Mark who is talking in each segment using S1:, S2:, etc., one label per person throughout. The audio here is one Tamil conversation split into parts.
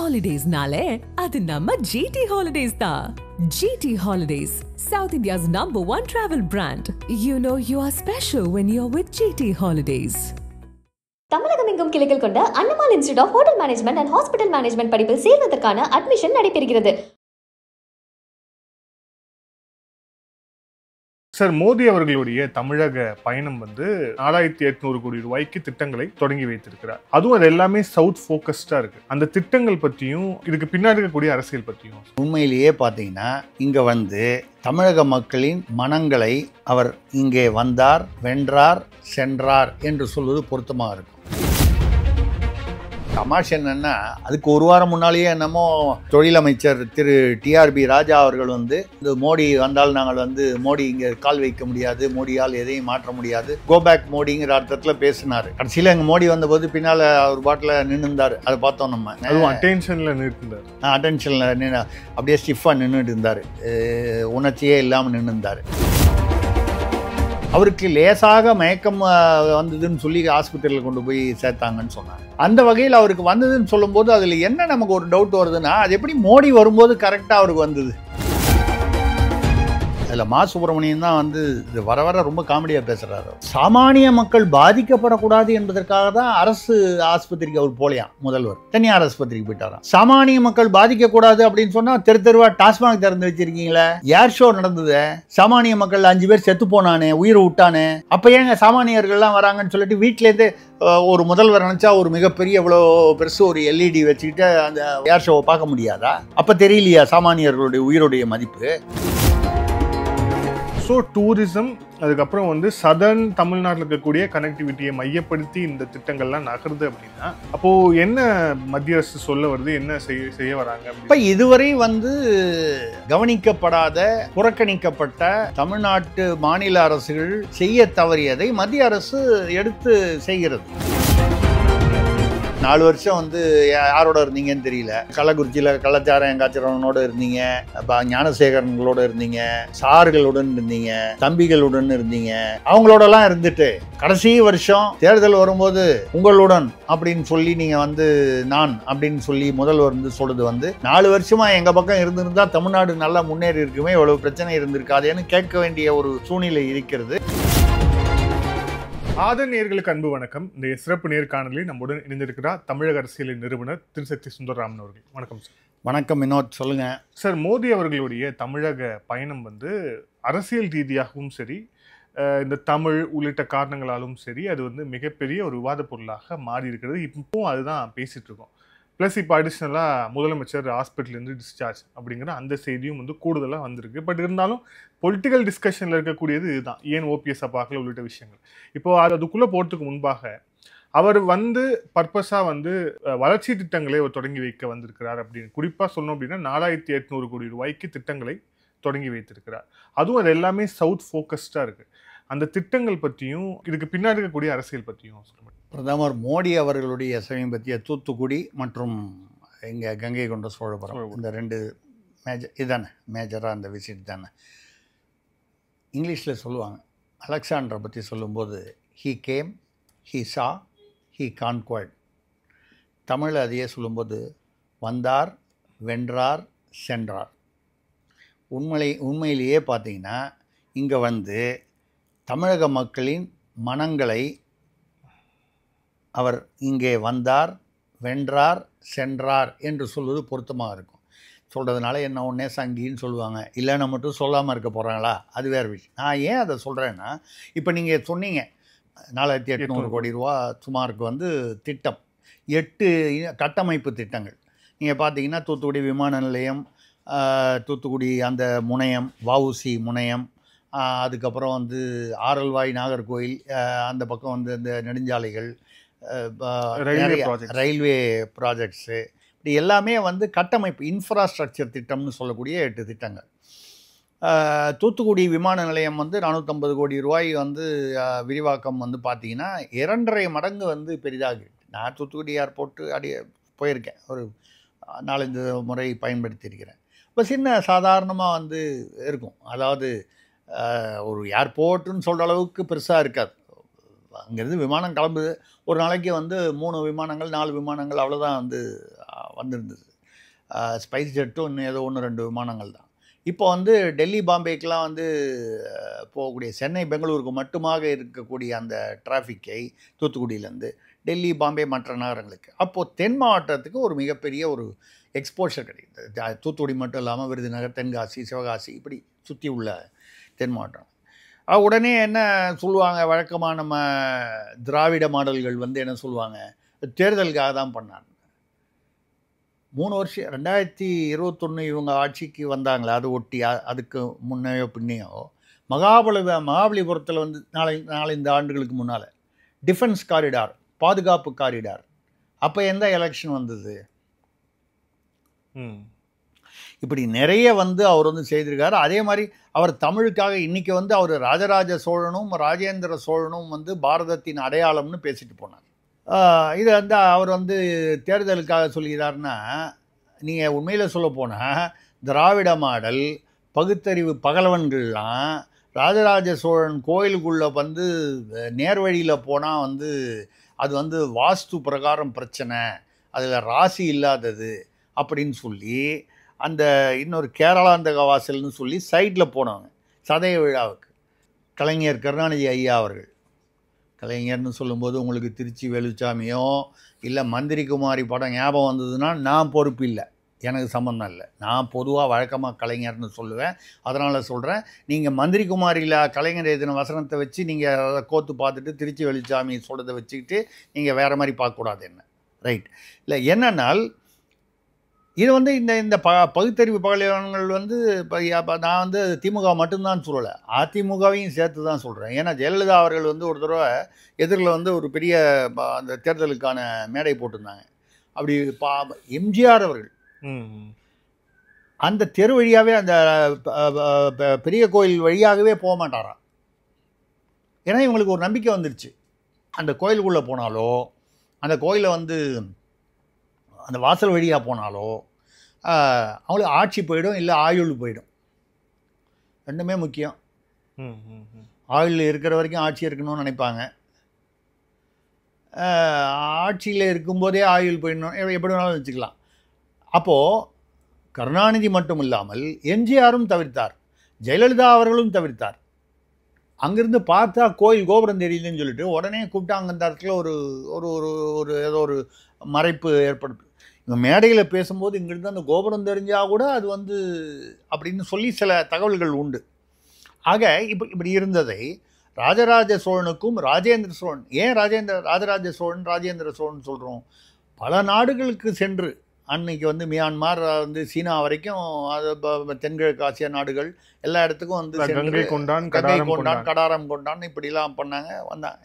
S1: Holidays-nale, adu namma GT Holidays da. GT Holidays, South India's #1 travel brand. You know you are special when you're with GT Holidays.
S2: தமிழகம் எங்கும் கிளைகள் கொண்ட அண்ணமால் institute of hotel management and hospital management படிப்பில் சேர்வதற்கான அட்மிஷன் நடைபெறுகிறது.
S3: சார், மோடி அவர்களுடைய தமிழக பயணம் 4800 கோடி ரூபாய்க்கு திட்டங்களை தொடங்கி வைத்திருக்கிறார். அதுவும் அது எல்லாமே சவுத் ஃபோக்கஸ்டா இருக்கு. அந்த திட்டங்கள் பற்றியும் இதுக்கு பின்னாடி இருக்கக்கூடிய அரசியல் பற்றியும்
S4: உண்மையிலேயே பார்த்தீங்கன்னா இங்க தமிழக மக்களின் மனங்களை அவர் இங்கே வந்தார், வென்றார், சென்றார் என்று சொல்வது பொருத்தமாக இருக்கும். தமாஷ் என்னன்னா, அதுக்கு ஒரு வாரம் முன்னாலேயே என்னமோ தொழிலமைச்சர் திரு டிஆர்பி ராஜா அவர்கள் இந்த மோடி வந்தால் நாங்கள் மோடி இங்கே கால் வைக்க முடியாது, மோடியால் எதையும் மாற்ற முடியாது, கோபேக் மோடிங்கிற அர்த்தத்தில் பேசினார். கடைசியில் எங்கள் மோடி வந்தபோது பின்னால் அவர் பாட்டில் நின்றுந்தார். அதை பார்த்தோம் நம்ம.
S3: அட்டென்ஷனில் நின்றுந்தார்.
S4: அட்டென்ஷனில் நின்று அப்படியே ஸ்டிஃபாக நின்றுட்டு இருந்தார். உணர்ச்சியே இல்லாமல் நின்றுந்தார். அவருக்கு லேசாக மயக்கம் வந்ததுன்னு சொல்லி ஆஸ்பத்திரியில் கொண்டு போய் சேர்த்தாங்கன்னு சொன்னாங்க. அந்த வகையில் அவருக்கு வந்ததுன்னு சொல்லும்போது அதில் என்ன நமக்கு ஒரு டவுட் வருதுன்னா, அது எப்படி மோடி வரும்போது கரெக்டாக அவருக்கு வந்தது? அதில் மா சுப்பிரமணியன் தான் இது வர வர ரொம்ப காமெடியாக பேசுகிறாரு. சாமானிய மக்கள் பாதிக்கப்படக்கூடாது என்பதற்காக தான் அரசு ஆஸ்பத்திரிக்கு அவர் போலையாம். முதல்வர் தனியார் ஆஸ்பத்திரிக்கு போயிட்டாராம். சாமானிய மக்கள் பாதிக்கக்கூடாது அப்படின்னு சொன்னால் தெருவா டாஸ்மாக் திறந்து வச்சிருக்கீங்களே, ஏர் ஷோ நடந்தது, சாமானிய மக்கள் 5 பேர் செத்து போனானே, உயிரை விட்டானே, அப்போ ஏங்க சாமானியர்கள்லாம் வராங்கன்னு சொல்லிட்டு வீட்டிலேருந்து ஒரு முதல்வர் நினச்சா ஒரு மிகப்பெரிய இவ்வளோ பெருசு ஒரு எல்இடி வச்சுக்கிட்டு அந்த ஏர் ஷோவை பார்க்க முடியாதா? அப்போ தெரியலையா சாமானியர்களுடைய உயிரோடைய மதிப்பு?
S3: ஸோ டூரிசம், அதுக்கப்புறம் சதர்ன் தமிழ்நாட்டில் இருக்கக்கூடிய கனெக்டிவிட்டியை மையப்படுத்தி இந்த திட்டங்கள்லாம் நகருது அப்படின்னா, அப்போ என்ன மத்திய அரசு சொல்ல வருது, என்ன செய்ய வராங்க?
S4: இப்போ இதுவரை கவனிக்கப்படாத, புறக்கணிக்கப்பட்ட தமிழ்நாட்டு மாநில அரசுகள் செய்ய தவறியதை மத்திய அரசு எடுத்து செய்கிறது. 4 வருஷம் யாரோட இருந்தீங்கன்னு தெரியல. கள்ளக்குறிச்சியில் கள்ளச்சாரம் காய்ச்சறவனோட இருந்தீங்க, ஞானசேகரங்களோட இருந்தீங்க, சார்களுடன் இருந்தீங்க, தம்பிகளுடன் இருந்தீங்க, அவங்களோடலாம் இருந்துட்டு கடைசி வருஷம் தேர்தல் வரும்போது உங்களுடன் அப்படின்னு சொல்லி நீங்க நான் அப்படின்னு சொல்லி முதல்வர் சொல்றது 4 வருஷமா எங்க பக்கம் இருந்திருந்தா தமிழ்நாடு நல்லா முன்னேறி இருக்குமே, இவ்வளவு பிரச்சனை இருந்திருக்காதேன்னு கேட்க வேண்டிய ஒரு சூழ்நிலை இருக்கிறது.
S3: ஆதன் நேயர்களுக்கு அன்பு வணக்கம். இந்த சிறப்பு நேர்காணலில் நம்முடன் இணைந்திருக்கிறார் தமிழக அரசியலின் நிறுவனர் திருசக்தி சுந்தரராமன் அவர்கள். வணக்கம் சார்.
S4: வணக்கம் வினோத், சொல்லுங்க
S3: சார். மோடி அவர்களுடைய தமிழக பயணம் அரசியல் ரீதியாகவும் சரி, இந்த தமிழ் உள்ளிட்ட காரணங்களாலும் சரி, அது மிகப்பெரிய ஒரு விவாத பொருளாக மாறி இருக்கிறது. இப்பவும் அதுதான் பேசிட்டு இருக்கோம். ப்ளஸ் இப்போ அடிஷ்னலாக முதலமைச்சர் ஹாஸ்பிட்டலேருந்து டிஸ்சார்ஜ் அப்படிங்கிற அந்த செய்தியும் கூடுதலாக வந்திருக்கு. பட் இருந்தாலும் பொலிட்டிக்கல் டிஸ்கஷனில் இருக்கக்கூடியது இதுதான். ஏன் ஓபிஎஸ்ஸை பார்க்கல உள்ளிட்ட விஷயங்கள். இப்போது அதுக்குள்ளே போகிறதுக்கு முன்பாக அவர் பர்பஸாக வளர்ச்சி திட்டங்களை அவர் தொடங்கி வைக்க வந்திருக்கிறார். அப்படின்னு குறிப்பாக சொல்லணும் அப்படின்னா 4800 கோடி ரூபாய்க்கு திட்டங்களை தொடங்கி வைத்திருக்கிறார். அதுவும் அது எல்லாமே சவுத் ஃபோக்கஸ்டாக இருக்குது. அந்த திட்டங்கள் பற்றியும் இதுக்கு பின்னாடி இருக்கக்கூடிய அரசியல் பற்றியும் சொல்லுங்கள்.
S4: பிரதமர் மோடி அவர்களுடைய சமீபத்திய தூத்துக்குடி மற்றும் இங்கே கங்கை கொண்ட சோழபுரம், இந்த 2 இதுதானே மேஜராக அந்த விசிட் தானே. இங்கிலீஷில் சொல்லுவாங்க, அலெக்சாண்டரை பற்றி சொல்லும்போது ஹீ கேம், ஹீ சா, ஹீ கான்குவர்ட். தமிழில் அதையே சொல்லும்போது வந்தார், வென்றார், சென்றார். உண்மையிலேயே பார்த்தீங்கன்னா இங்கே தமிழக மக்களின் மனங்களை அவர் இங்கே வந்தார், வென்றார், சென்றார் என்று சொல்வது பொருத்தமாக இருக்கும். சொல்கிறதுனால என்ன ஒன்றே சங்கின்னு சொல்லுவாங்க, இல்லைன்னா மட்டும் சொல்லாமல் இருக்க போகிறாங்களா, அது வேறு விஷயம். நான் ஏன் அதை சொல்கிறேன்னா, இப்போ நீங்கள் சொன்னீங்க 4800 கோடி ரூபா சுமாருக்கு திட்டம், 8 கட்டமைப்பு திட்டங்கள். நீங்கள் பார்த்தீங்கன்னா தூத்துக்குடி விமான நிலையம், தூத்துக்குடி அந்த முனையம், வஉசி முனையம், அதுக்கப்புறம் ஆரல்வாய் நாகர்கோயில், அந்த பக்கம் இந்த நெடுஞ்சாலைகள், ரயில்வே ப்ராஜெக்ட்ஸு, இப்படி எல்லாமே கட்டமைப்பு இன்ஃப்ராஸ்ட்ரக்சர் திட்டம்னு சொல்லக்கூடிய 8 திட்டங்கள். தூத்துக்குடி விமான நிலையம் 450 கோடி ரூபாய் விரிவாக்கம் பார்த்தீங்கன்னா 2.5 மடங்கு பெரிதாக. நான் தூத்துக்குடி ஏர்போர்ட்டு போயிருக்கேன், ஒரு 4-5 முறை பயன்படுத்தியிருக்கிறேன். இப்போ சின்ன சாதாரணமாக இருக்கும். அதாவது ஒரு ஏர்போர்ட்டுன்னு சொல்கிற அளவுக்கு பெருசாக இருக்காது. அங்கேருந்து விமானம் கிளம்புது, ஒரு நாளைக்கு வந்து 3 விமானங்கள் 4 விமானங்கள் அவ்வளோதான் வந்து வந்திருந்தது. ஸ்பைஸ் ஜெட்டும் இன்னும் ஏதோ 1 2 விமானங்கள் தான். இப்போ வந்து டெல்லி பாம்பேக்கெலாம் வந்து போகக்கூடிய சென்னை பெங்களூருக்கு மட்டுமாக இருக்கக்கூடிய அந்த டிராஃபிக்கை தூத்துக்குடியிலேருந்து டெல்லி பாம்பே மற்ற நகரங்களுக்கு அப்போது தென் மாவட்டத்துக்கு ஒரு மிகப்பெரிய ஒரு எக்ஸ்போஷர் கிடைக்குது. தூத்துக்குடி மட்டும் இல்லாமல் விருதுநகர், தென்காசி, சிவகாசி இப்படி சுற்றி உள்ள தென் மாவட்டம். உடனே என்ன சொல்லுவாங்க, வழக்கமாக நம்ம திராவிட மாடல்கள் வந்து என்ன சொல்லுவாங்க, தேர்தலுக்காக தான் பண்ணாங்க. 3 வருஷம் 2021 இவங்க ஆட்சிக்கு வந்தாங்களே, அது ஒட்டி அதுக்கு முன்னையோ பின்னையோ மகாபலிபுரத்தில் வந்து 4 ஆண்டுகளுக்கு முன்னால் டிஃபென்ஸ் காரிடார், பாதுகாப்பு காரிடார், அப்போ எந்த எலெக்ஷன் வந்தது? இப்படி நிறைய வந்து அவர் வந்து செய்திருக்காரு. அதே மாதிரி அவர் தமிழுக்காக இன்றைக்கி வந்து அவர் ராஜராஜ சோழனும் ராஜேந்திர சோழனும் வந்து பாரதத்தின் அடையாளம்னு பேசிட்டு போனார். இதை வந்து அவர் வந்து தேர்தலுக்காக சொல்கிறாருன்னா, நீங்கள் உண்மையில் சொல்ல போனால் திராவிட மாடல் பகுத்தறிவு பகலவன்கள்லாம் ராஜராஜ சோழன் கோயிலுக்குள்ளே வந்து நேர்வழியில் போனால் வந்து அது வந்து வாஸ்து பிரகாரம் பிரச்சனை, அதில் ராசி இல்லாதது அப்படின்னு சொல்லி அந்த இன்னொரு கேரளாந்தக வாசல்னு சொல்லி சைடில் போனவங்க சதய விழாவுக்கு. கலைஞர் கருணாநிதி ஐயா அவர்கள், கலைஞர்னு சொல்லும்போது உங்களுக்கு திருச்சி வேலுச்சாமியோ இல்லை மந்திரி குமாரி படம் ஞாபகம் வந்ததுன்னா நான் பொறுப்பு இல்லை, எனக்கு சம்மந்தம் இல்லை. நான் பொதுவாக வழக்கமாக கலைஞர்னு சொல்லுவேன். அதனால் சொல்கிறேன், நீங்கள் மந்திரி குமாரியில் கலைஞர் எதின வசனத்தை வச்சு நீங்கள் அதை கோத்து பார்த்துட்டு திருச்சி வேலுச்சாமி சொல்கிறத வச்சுக்கிட்டு நீங்கள் வேறு மாதிரி பார்க்கக்கூடாது. என்ன ரைட் இல்லை என்னன்னால் இது வந்து இந்த பகுத்தறிவு பகலவன்கள் வந்து இப்போ நான் வந்து திமுக மட்டும்தான் சொல்லலை, அதிமுகவையும் சேர்த்து தான் சொல்கிறேன். ஏன்னா ஜெயலலிதா அவர்கள் வந்து ஒரு தடவை எதிரில் வந்து ஒரு பெரிய அந்த தேர்தலுக்கான மேடை போட்டிருந்தாங்க. அப்படி எம்ஜிஆர் அவர்கள் அந்த தெரு வழியாகவே அந்த பெரிய கோயில் வழியாகவே போக மாட்டாராம். ஏன்னா இவங்களுக்கு ஒரு நம்பிக்கை வந்துருச்சு, அந்த கோயிலுக்குள்ளே போனாலோ அந்த கோயிலை வந்து அந்த வாசல் வழியாக போனாலோ அவங்களுக்கு ஆட்சி போயிடும், இல்லை ஆயுள் போயிடும். ரெண்டுமே முக்கியம். ஆயுள் இருக்கிற வரைக்கும் ஆட்சி இருக்கணும்னு நினைப்பாங்க, ஆட்சியில் இருக்கும்போதே ஆயுள் போயிடணும், எப்படி வேணாலும் வச்சுக்கலாம். அப்போது கருணாநிதி மட்டும் இல்லாமல் எம்ஜிஆரும் தவிர்த்தார், ஜெயலலிதா அவர்களும் தவிர்த்தார். அங்கேருந்து பார்த்தா கோயில் கோபுரம் தெரியலன்னு சொல்லிட்டு உடனே கூப்பிட்டாங்க. அந்த இடத்துல ஒரு ஒரு ஒரு ஏதோ ஒரு மறைப்பு ஏற்படுத்து. இந்த மேடையில் பேசும்போது இங்கிருந்து அந்த கோபுரம் தெரிஞ்சால் கூட அது வந்து அப்படின்னு சொல்லி சில தகவல்கள் உண்டு. ஆக இப்படி இருந்ததை ராஜராஜ சோழனுக்கும் ராஜேந்திர சோழன், ஏன் ராஜராஜ சோழன் ராஜேந்திர சோழன் சொல்கிறோம், பல நாடுகளுக்கு சென்று அன்னைக்கு வந்து மியான்மார் வந்து சீனா வரைக்கும் அது தென்கிழக்கு ஆசிய நாடுகள் எல்லா இடத்துக்கும் வந்து கங்கை கொண்டான் கடாரம் கொண்டான் இப்படிலாம் பண்ணாங்க வந்தாங்க.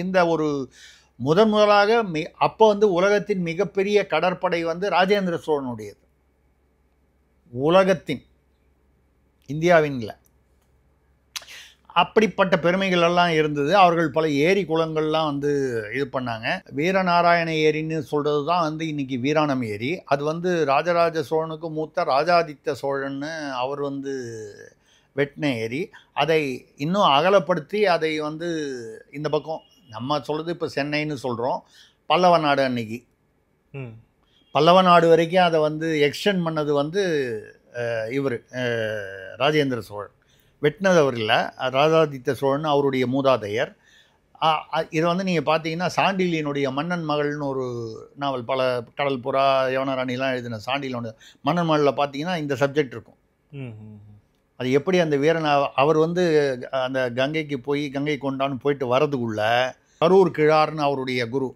S4: இந்த ஒரு முதலாக அப்போ வந்து உலகத்தின் மிகப்பெரிய கடற்படை வந்து ராஜேந்திர சோழனுடையது, உலகத்தின், இந்தியாவின் இல்லை. அப்படிப்பட்ட பெருமைகள் எல்லாம் இருந்தது. அவர்கள் பல ஏரி குளங்கள்லாம் வந்து இது பண்ணாங்க. வீரநாராயண ஏரின்னு சொல்கிறது தான் வந்து இன்றைக்கி வீராணம் ஏரி. அது வந்து ராஜராஜ சோழனுக்கு மூத்த ராஜாதித்த சோழன்னு அவர் வந்து வெட்டின ஏரி. அதை இன்னும் அகலப்படுத்தி அதை வந்து இந்த பக்கம் நம்ம சொல்கிறது இப்போ சென்னைன்னு சொல்கிறோம், பல்லவ நாடு அன்னைக்கு பல்லவ நாடு வரைக்கும் அதை வந்து எக்ஸ்டெண்ட் பண்ணது வந்து இவர் ராஜேந்திர சோழன். வெட்டினது அவர் இல்லை, ராஜாதித்த சோழன் அவருடைய மூதாதையர். இதை வந்து நீங்கள் பார்த்தீங்கன்னா சாண்டிலியனுடைய மன்னன் மகள்னு ஒரு நாவல், பல கடல் புறா யவனராணிலாம் எழுதின சாண்டிலியனோட மன்னன் மகளில் பார்த்தீங்கன்னா இந்த சப்ஜெக்ட் இருக்கும். அது எப்படி அந்த வீரன் அவர் வந்து அந்த கங்கைக்கு போய் கங்கை கொண்டான்னு போயிட்டு வரதுக்குள்ள கரூர் கிழார்னு அவருடைய குரு,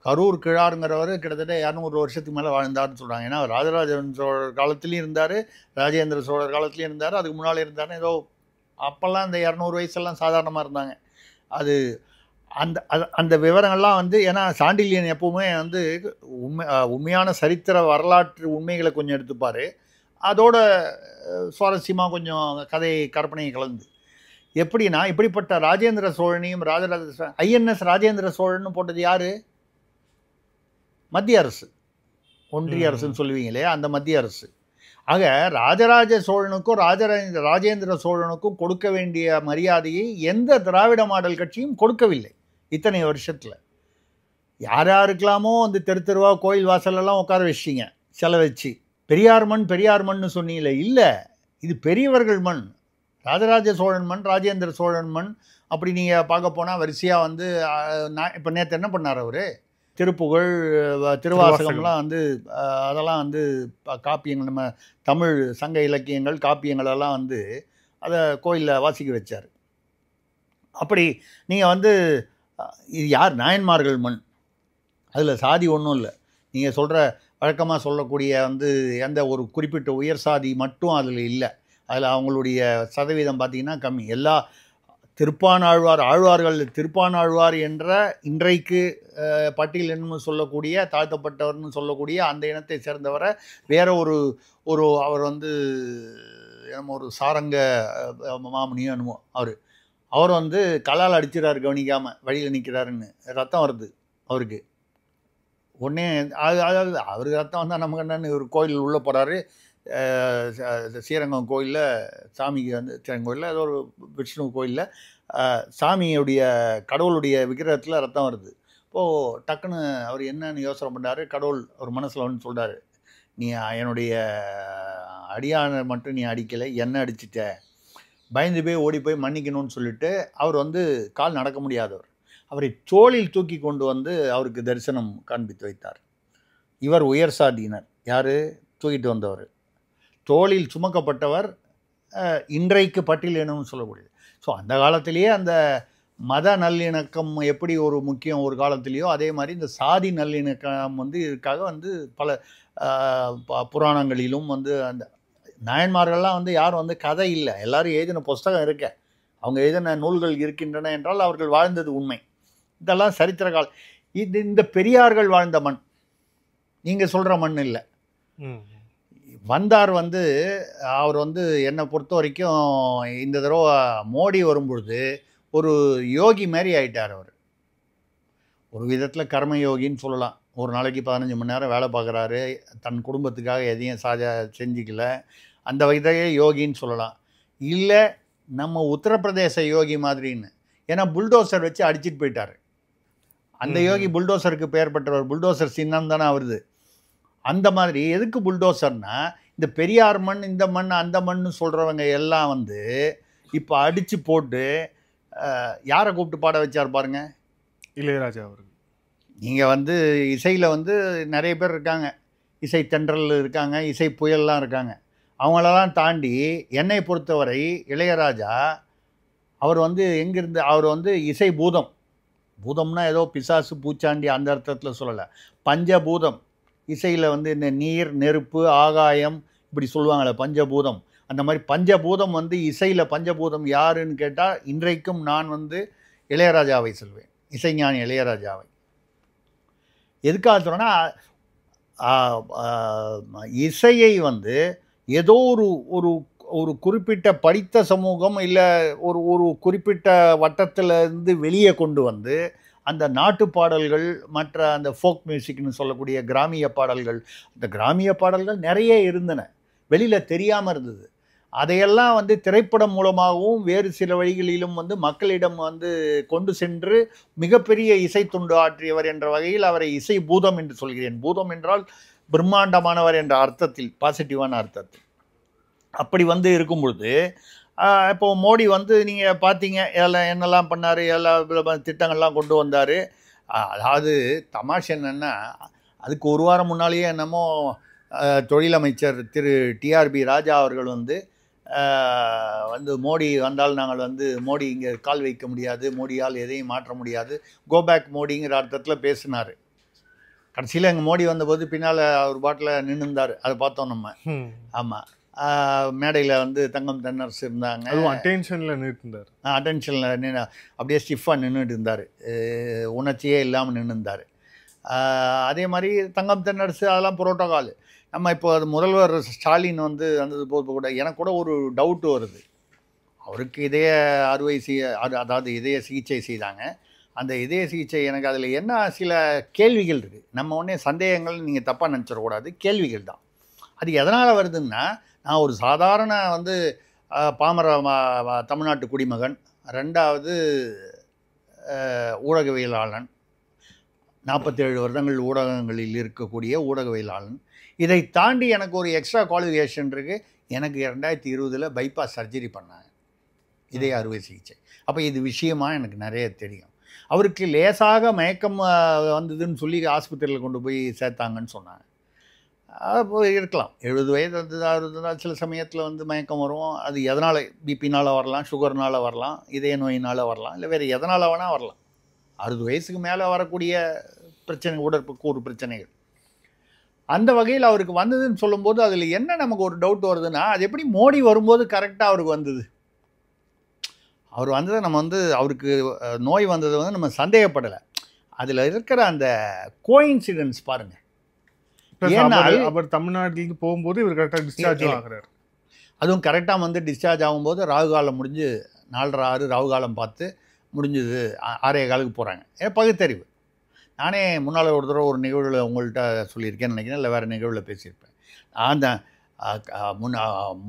S4: கரூர் கிழாருங்கிறவர் கிட்டத்தட்ட 200 வருஷத்துக்கு மேலே வாழ்ந்தார்னு சொல்கிறாங்க. ஏன்னா ராஜராஜன் சோழர் காலத்துலேயும் இருந்தார், ராஜேந்திர சோழர் காலத்துலேயும் இருந்தார், அதுக்கு முன்னால் இருந்தார். ஏதோ அப்போல்லாம் இந்த 200 வயசெல்லாம் சாதாரணமாக இருந்தாங்க. அது அந்த அந்த விவரங்கள்லாம் வந்து ஏன்னா சாண்டிலியன் எப்போவுமே வந்து உண்மையான சரித்திர வரலாற்று உண்மைகளை கொஞ்சம் எடுத்துப்பார், அதோட சுவாரஸ்யமாக கொஞ்சம் கதை கற்பனையை கலந்து. எப்படின்னா இப்படிப்பட்ட ராஜேந்திர சோழனையும் ஐஎன்எஸ் ராஜேந்திர சோழன்னு போட்டது யார்? மத்திய அரசு, ஒன்றிய அரசுன்னு சொல்லுவீங்களே அந்த மத்திய அரசு. ஆக ராஜராஜ சோழனுக்கும் ராஜேந்திர சோழனுக்கும் கொடுக்க வேண்டிய மரியாதையை எந்த திராவிட மாடல் கட்சியும் கொடுக்கவில்லை. இத்தனை வருஷத்தில். யார் யாருக்கெல்லாமோ வந்து தெரு தெருவா கோயில் வாசலெல்லாம் உட்கார வச்சிங்க செலவு வச்சு. பெரியார் மண்னு சொன்னீங்களே, இல்லை, இது பெரியவர்கள் மண். ராஜராஜ சோழன் மண், ராஜேந்திர சோழன் மண். அப்படி நீங்கள் பார்க்க போனால் வரிசையாக வந்து இப்போ நேற்று என்ன பண்ணார் அவர், திருப்புகழ் திருவாசகம்லாம் வந்து அதெல்லாம் வந்து காப்பியங்கள், நம்ம தமிழ் சங்க இலக்கியங்கள் காப்பியங்களெல்லாம் வந்து அதை கோயிலில் வாசிக்க வச்சார். அப்படி நீங்கள் வந்து இது யார், நாயன்மார்கள் மண். அதில் சாதி ஒன்றும் இல்லை. நீங்கள் சொல்கிற வழக்கமாக சொல்லக்கூடிய வந்து எந்த ஒரு குறிப்பிட்ட உயர் சாதி மட்டும் அதில் இல்லை. அதில் அவங்களுடைய சதவீதம் பார்த்திங்கன்னா கம்மி. எல்லா ஆழ்வார்கள் திருப்பானாழ்வார் என்ற இன்றைக்கு பட்டியலின்னு சொல்லக்கூடிய தாழ்த்தப்பட்டவர்னு சொல்லக்கூடிய அந்த இனத்தை சேர்ந்தவரை வேற ஒரு அவர் வந்து நம்ம ஒரு சாரங்க மாமுனியோ என்னமோ அவர் வந்து கல்லால் அடிச்சிடறாரு கவனிக்காமல், வழியில் நிற்கிறாருன்னு ரத்தம் வருது அவருக்கு. உடனே அவருக்கு ரத்தம் வந்தால் நமக்கு என்னன்னு ஒரு கோயில் உள்ளே போகிறாரு. ஸ்ரீரங்கம் கோயிலில் சாமிக்கு வந்து ஸ்ரீரங்கம் கோயிலில் ஏதோ ஒரு விஷ்ணு கோயிலில் சாமியுடைய கடவுளுடைய விக்கிரகத்தில் ரத்தம் வருது. இப்போது டக்குன்னு அவர் என்னன்னு யோசனை பண்ணார். கடவுள் ஒரு மனசில் வந்து சொல்கிறார், நீ என்னுடைய அடியான மட்டும் நீ அடிக்கலை, என்ன அடிச்சிட்ட. பயந்து போய் ஓடி போய் மன்னிக்கணும்னு சொல்லிட்டு அவர் வந்து கால் நடக்க முடியாதவர். அவரை தோளில் தூக்கி கொண்டு வந்து அவருக்கு தரிசனம் காண்பித்து வைத்தார். இவர் உயர் சாதியினர். யார் தூக்கிட்டு வந்தவர்? தோளில் சுமக்கப்பட்டவர் இன்றைக்கு பட்டியலினம்னு சொல்லக்கூடியது. ஸோ அந்த காலத்திலேயே அந்த மத நல்லிணக்கம் எப்படி ஒரு முக்கியம் ஒரு காலத்திலேயோ, அதே மாதிரி இந்த சாதி நல்லிணக்கம் வந்து இதுக்காக வந்து பல புராணங்களிலும் வந்து அந்த நாயன்மார்கள்லாம் வந்து யாரும் வந்து கதை இல்லை, எல்லாரும் எழுதின புஸ்தகம் இருக்க, அவங்க எழுதின நூல்கள் இருக்கின்றன என்றால் அவர்கள் வாழ்ந்தது உண்மை. இதெல்லாம் சரித்திர காலம். இந்த பெரியார்கள் வாழ்ந்த மண், நீங்கள் சொல்கிற மண் இல்லை. வந்தார் வந்து அவர் வந்து என்னை பொறுத்த வரைக்கும் இந்த தடவை மோடி வரும்பொழுது ஒரு யோகி மாதிரி ஆயிட்டார். அவர் ஒரு விதத்தில் கர்ம யோகின்னு சொல்லலாம். ஒரு நாளைக்கு 15 மணி நேரம் வேலை பார்க்குறாரு, தன் குடும்பத்துக்காக எதையும் செஞ்சிக்கல, அந்த வகையிலேயே யோகின்னு சொல்லலாம். இல்லை நம்ம உத்தரப்பிரதேச யோகி மாதிரின்னு. ஏன்னா புல்டோசர் வச்சு அடிச்சிட்டு போயிட்டார். அந்த யோகி புல்டோசருக்கு பெயர் பெற்றவர். புல்டோசர் சின்னம் தானே வருது. அந்த மாதிரி எதுக்கு புல்டோசர்னா, இந்த பெரியார் மண், இந்த மண், அந்த மண்ணு சொல்கிறவங்க எல்லாம் வந்து இப்போ அடித்து போட்டு யாரை கூப்பிட்டு பாட வச்சார் பாருங்க,
S3: இளையராஜா அவர்கள்.
S4: நீங்கள் வந்து இசையில் வந்து நிறைய பேர் இருக்காங்க, இசை தென்றல் இருக்காங்க, இசை புயல்லாம் இருக்காங்க. அவங்களெல்லாம் தாண்டி என்னை பொறுத்தவரை இளையராஜா அவர் வந்து எங்கேருந்து, அவர் வந்து இசை பூதம். பூதம்னா ஏதோ பிசாசு பூச்சாண்டி அந்த அர்த்தத்தில் சொல்லலை, பஞ்சபூதம். இசையில் வந்து இந்த நீர், நெருப்பு, ஆகாயம் இப்படி சொல்லுவாங்களே பஞ்சபூதம். அந்த மாதிரி பஞ்சபூதம் வந்து இசையில் பஞ்சபூதம் யாருன்னு கேட்டால் இன்றைக்கும் நான் வந்து இளையராஜாவை சொல்வேன், இசைஞானி இளையராஜாவை. எதுக்காக சொல்கிறேன்னா, இசையை வந்து ஏதோ ஒரு ஒரு குறிப்பிட்ட படித்த சமூகம் இல்லை ஒரு குறிப்பிட்ட வட்டத்திலேருந்து வெளியே கொண்டு வந்து அந்த நாட்டு பாடல்கள், மற்ற அந்த ஃபோக் மியூசிக்னு சொல்லக்கூடிய கிராமிய பாடல்கள், அந்த கிராமிய பாடல்கள் நிறைய இருந்தன, வெளியில் தெரியாமல் இருந்தது. அதையெல்லாம் வந்து திரைப்படம் மூலமாகவும் வேறு சில வழிகளிலும் வந்து மக்களிடம் வந்து கொண்டு சென்று மிகப்பெரிய இசை துண்டு ஆற்றியவர் என்ற வகையில் அவரை இசை பூதம் என்று சொல்கிறேன். பூதம் என்றால் பிரம்மாண்டமானவர் என்ற அர்த்தத்தில், பாசிட்டிவான அர்த்தத்தில். அப்படி வந்து இருக்கும் பொழுது இப்போ மோடி வந்து நீங்கள் பார்த்தீங்க எல்லாம் என்னெல்லாம் பண்ணார், எல்லா திட்டங்கள்லாம் கொண்டு வந்தார். அதாவது தமாஷ் என்னென்னா, அதுக்கு ஒரு வாரம் முன்னாலேயே என்னமோ தொழிலமைச்சர் திரு டிஆர்பி ராஜா அவர்கள் வந்து மோடி வந்தால் நாங்கள் வந்து மோடி இங்கே கால் வைக்க முடியாது, மோடியால் எதையும் மாற்ற முடியாது, கோபேக் மோடிங்கிற அர்த்தத்தில் பேசினார். கடைசியில் எங்கள் மோடி வந்தபோது பின்னால் அவர் பாட்டில் நின்றுந்தார், அதை பார்த்தோம் நம்ம. ஆமாம், மேடையில் வந்து தங்கம் தென்னரசு இருந்தாங்க,
S3: அட்டென்ஷனில் நின்றுட்டார்.
S4: அட்டென்ஷனில் நின்று அப்படியே ஸ்டிஃபாக நின்றுட்டு இருந்தார், உணர்ச்சியே இல்லாமல் நின்றுந்தார். அதே மாதிரி தங்கம் தென்னரசு அதெல்லாம் புரோட்டோகால். நம்ம இப்போ அது முதல்வர் ஸ்டாலின் வந்து வந்தது போது கூட எனக்கு கூட ஒரு டவுட்டு வருது. அவருக்கு இதய அறுவை அதாவது இதய சிகிச்சை செய்தாங்க. அந்த இதய சிகிச்சை எனக்கு அதில் என்ன சில கேள்விகள் இருக்குது. நம்ம ஒன்றே சந்தேகங்கள் நீங்கள் தப்பாக நினச்சிடக்கூடாது, கேள்விகள் தான். அது எதனால் வருதுன்னா, நான் ஒரு சாதாரண வந்து பாமர தமிழ்நாட்டு குடிமகன், ரெண்டாவது ஊடகவியலாளன், 47 வருடங்கள் ஊடகங்களில் இருக்கக்கூடிய ஊடகவியலாளன். இதை தாண்டி எனக்கு ஒரு எக்ஸ்ட்ரா குவாலிஃபிகேஷன் இருக்குது. எனக்கு 2020 பைபாஸ் சர்ஜரி பண்ணாங்க, இதய அறுவை சிகிச்சை. அப்போ இது விஷயமாக எனக்கு நிறைய தெரியும். அவருக்கு லேசாக மயக்கம் வந்ததுன்னு சொல்லி ஆஸ்பத்திரியில் கொண்டு போய் சேர்த்தாங்கன்னு சொன்னாங்க. அப்போ இருக்கலாம், 70 வயது வந்து 60 சில சமயத்தில் வந்து மயக்கம் வரும். அது எதனால், பிபினால் வரலாம், சுகர்னால் வரலாம், இதய நோயினால் வரலாம், இல்லை வேறு எதனால் வேணால் வரலாம். 60 வயசுக்கு மேலே வரக்கூடிய பிரச்சனை, உடற்கூறு பிரச்சனைகள். அந்த வகையில் அவருக்கு வந்ததுன்னு சொல்லும்போது அதில் என்ன நமக்கு ஒரு டவுட் வருதுன்னா, அது எப்படி மோடி வரும்போது கரெக்டாக அவருக்கு வந்தது? அவர் வந்ததை நம்ம வந்து அவருக்கு நோய் வந்ததை வந்து நம்ம சந்தேகப்படலை. அதில் இருக்கிற அந்த கோயின்சிடன்ஸ் பாருங்கள்.
S3: அவர் தமிழ்நாட்டிலிருந்து போகும்போது இவர் கரெக்டாக டிஸ்சார்ஜ் ஆகிறார்.
S4: அதுவும் கரெக்டாக வந்து டிஸ்சார்ஜ் ஆகும்போது ராகுகாலம் முடிஞ்சு 4:30 ராகுகாலம் பார்த்து முடிஞ்சது. 6:15 போகிறாங்க. பகுத்தறிவு. நானே முன்னால் ஒரு தடவை ஒரு நிகழ்வில் உங்கள்கிட்ட சொல்லியிருக்கேன்னு நினைக்கிறேன், இல்லை வேறு நிகழ்வில் பேசியிருப்பேன். அந்த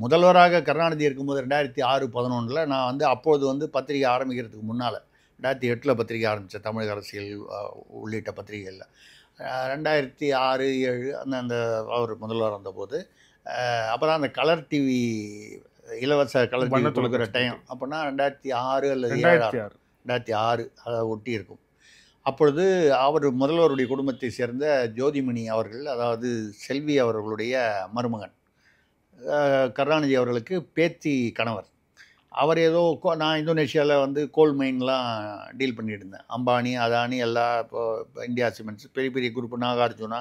S4: முதல்வராக கருணாநிதி இருக்கும்போது 2006-11 நான் வந்து அப்போது வந்து பத்திரிகை ஆரம்பிக்கிறதுக்கு முன்னால் 2008 பத்திரிகை ஆரம்பித்தேன், தமிழக அரசியல் உள்ளிட்ட பத்திரிகைகளில். 2006-7 அந்த அவர் முதல்வர் வந்தபோது அப்போ தான் அந்த கலர் டிவி, இலவச கலர் டிவி கொடுக்குற டைம். அப்போனா 2006 அல்லது 2006 அதை ஒட்டி இருக்கும். அப்பொழுது அவர் முதல்வருடைய குடும்பத்தை சேர்ந்த ஜோதிமணி அவர்கள், அதாவது செல்வி அவர்களுடைய மருமகன், கருணாநிதி அவர்களுக்கு பேத்தி கணவர். அவர் ஏதோ நான் இந்தோனேஷியாவில் வந்து கோல் மைன்லாம் டீல் பண்ணிட்டு இருந்தேன். அம்பானி, அதானி, எல்லா இப்போ இந்தியா சிமெண்ட்ஸ், பெரிய பெரிய குரூப், நாகார்ஜுனா,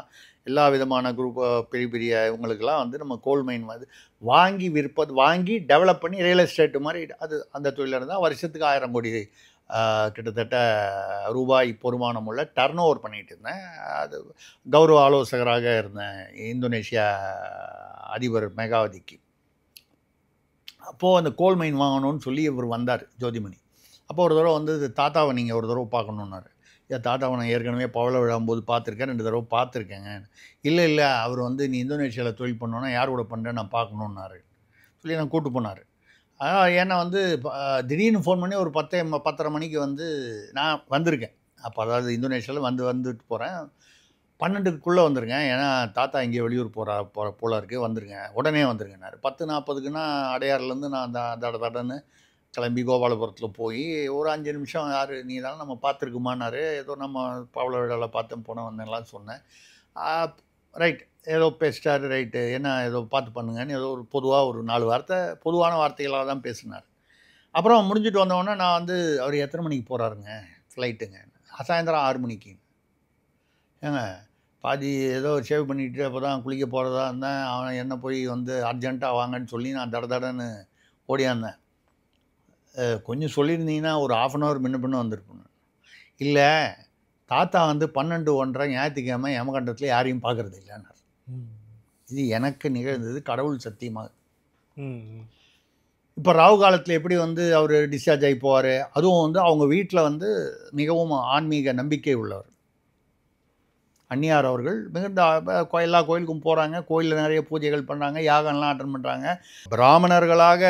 S4: எல்லா விதமான குரூப், பெரிய பெரிய இவங்களுக்கெல்லாம் வந்து நம்ம கோல் மைன் வந்து வாங்கி விற்பது, வாங்கி டெவலப் பண்ணி ரியல் எஸ்டேட்டு மாதிரி அது அந்த தொழிலில் இருந்தால் வருஷத்துக்கு 1000 கோடி கிட்டத்தட்ட ரூபாய் பொறுமானம் உள்ள டர்ன் ஓவர் பண்ணிகிட்டு இருந்தேன். அது கௌரவ ஆலோசகராக இருந்தேன் இந்தோனேஷியா அதிபர் மெகாவதிக்கு. அப்போது அந்த கோல் மைன் வாங்கணும்னு சொல்லி இவர் வந்தார், ஜோதிமணி. அப்போ ஒரு தடவை வந்து தாத்தாவை நீங்கள் ஒரு தடவை பார்க்கணுன்னாரு. ஏன் தாத்தாவை நான் ஏற்கனவே பவள விழாம்போது பார்த்துருக்கேன், 2 தடவை பார்த்துருக்கேங்க. இல்லை அவர் வந்து நீ இந்தோனேஷியாவில் தொழில் பண்ணோன்னா யார் கூட பண்ணுறேன் நான் பார்க்கணுன்னாரு சொல்லி நான் கூப்பிட்டு போனார். ஏன்னா வந்து திடீர்னு ஃபோன் பண்ணி ஒரு 10:30 மணிக்கு வந்து நான் வந்திருக்கேன். அப்போ அதாவது இந்தோனேஷியாவில் வந்துட்டு போகிறேன், 12க்குள்ளே வந்துருங்க, ஏன்னா தாத்தா இங்கே வெளியூர் போல இருக்குது, வந்துருங்க, உடனே வந்துருங்கன்னாரு. 10:40க்குன்னா அடையாறுலேருந்து நான் தடன்னு கிளம்பி கோபாலபுரத்தில் போய் ஒரு 5 நிமிஷம், யார் நீ தானே நம்ம பார்த்துருக்குமான்னாரு. ஏதோ நம்ம பவள விழாவில் பார்த்தேன், போன வந்தேன்லாம் சொன்னேன். ரைட், ஏதோ பேசிட்டார், ரைட்டு, என்ன ஏதோ பார்த்து பண்ணுங்கன்னு ஏதோ ஒரு பொதுவாக ஒரு 4 வார்த்தை, பொதுவான வார்த்தைகளாக தான் பேசினார். அப்புறம் முடிஞ்சிட்டு வந்தோடனே நான் வந்து அவர் எத்தனை மணிக்கு போகிறாருங்க ஃப்ளைட்டுங்க? சாயந்தரம் 6 மணிக்கு. ஏங்க பாதி ஏதோ ஷேவ் பண்ணிவிட்டு அப்போ தான் குளிக்க போகிறதா இருந்தேன். அவன் என்ன போய் வந்து அர்ஜென்ட்டாக வாங்கன்னு சொல்லி நான் தடன்னு ஓடியாந்தேன். கொஞ்சம் சொல்லியிருந்தீங்கன்னா ஒரு 1/2 hour முன்ன பின்ன வந்திருப்பேன். இல்லை, தாத்தா வந்து 12-1:30 ஞாயிற்றுக்கிழமை யமகண்டத்தில் யாரையும் பார்க்குறது இல்லைன்னார். இது எனக்கு நிகழ்ந்தது கடவுள் சத்தியமாக. இப்போ ராகு காலத்தில் எப்படி வந்து அவர் டிஸ்சார்ஜ் ஆகி போவார், அதுவும் வந்து அவங்க வீட்டில் வந்து மிகவும் ஆன்மீக நம்பிக்கை உள்ளவர். அந்நியார் அவர்கள் மிகுந்த எல்லா கோயிலுக்கும் போகிறாங்க, கோயிலில் நிறைய பூஜைகள் பண்ணுறாங்க, யாகம்லாம் அட்டன் பண்ணுறாங்க. பிராமணர்களாக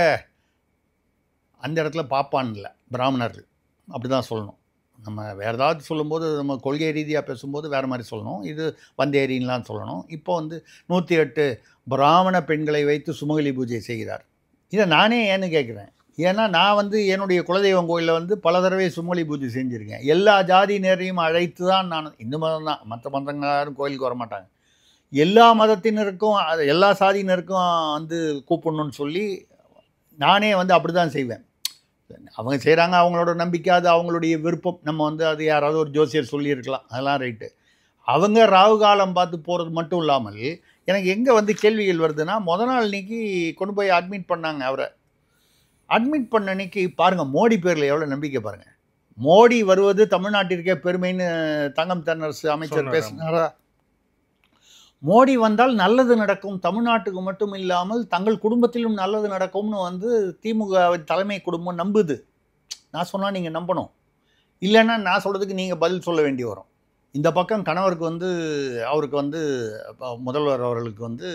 S4: அந்த இடத்துல பாப்பான் இல்லை, பிராமணர்கள் அப்படி தான் சொல்லணும். நம்ம வேறு ஏதாவது சொல்லும்போது நம்ம கொள்கை ரீதியாக பேசும்போது வேறு மாதிரி சொல்லணும், இது வந்தேரின்லாம் சொல்லணும். இப்போ வந்து 108 பிராமண பெண்களை வைத்து சுமங்கலி பூஜை செய்கிறார். இதை நானே ஏன்னு கேட்குறேன். ஏன்னா நான் வந்து என்னுடைய குலதெய்வம் கோயிலில் வந்து பல தடவை சுமங்கலி பூஜை செஞ்சுருக்கேன். எல்லா ஜாதியினரையும் அழைத்து தான் நான், இந்து மதம் தான், மற்ற மதங்கள் யாரும் கோயிலுக்கு வரமாட்டாங்க, எல்லா மதத்தினருக்கும் எல்லா சாதியினருக்கும் வந்து கூப்பிடணுன்னு சொல்லி நானே வந்து அப்படி தான் செய்வேன். அவங்க செய்கிறாங்க, அவங்களோட நம்பிக்கை, அது அவங்களுடைய விருப்பம். நம்ம வந்து அது யாராவது ஒரு ஜோசியர் சொல்லியிருக்கலாம், அதெல்லாம் ரைட்டு. அவங்க ராகு காலம் பார்த்து போகிறது மட்டும் இல்லாமல் எனக்கு எங்கே வந்து கேள்விகள் வருதுன்னா, முதல் நாள் அன்றைக்கி கொண்டு போய் அட்மிட் பண்ணாங்க. அவரை அட்மிட் பண்ண அன்றைக்கி பாருங்கள், மோடி பேரில் எவ்வளோ நம்பிக்கை பாருங்கள். மோடி வருவது தமிழ்நாட்டிற்கே பெருமைன்னு தங்கம் தென்னரசு அமைச்சர் பேசினாரா? மோடி வந்தால் நல்லது நடக்கும், தமிழ்நாட்டுக்கு மட்டும் இல்லாமல் தங்கள் குடும்பத்திலும் நல்லது நடக்கும்னு வந்து திமுகவின் தலைமை குடும்பம் நம்புது. நான் சொன்னால் நீங்கள் நம்பணும், இல்லைன்னா நான் சொல்கிறதுக்கு நீங்கள் பதில் சொல்ல வேண்டி வரும். இந்த பக்கம் கணவருக்கு வந்து அவருக்கு வந்து முதல்வர் அவர்களுக்கு வந்து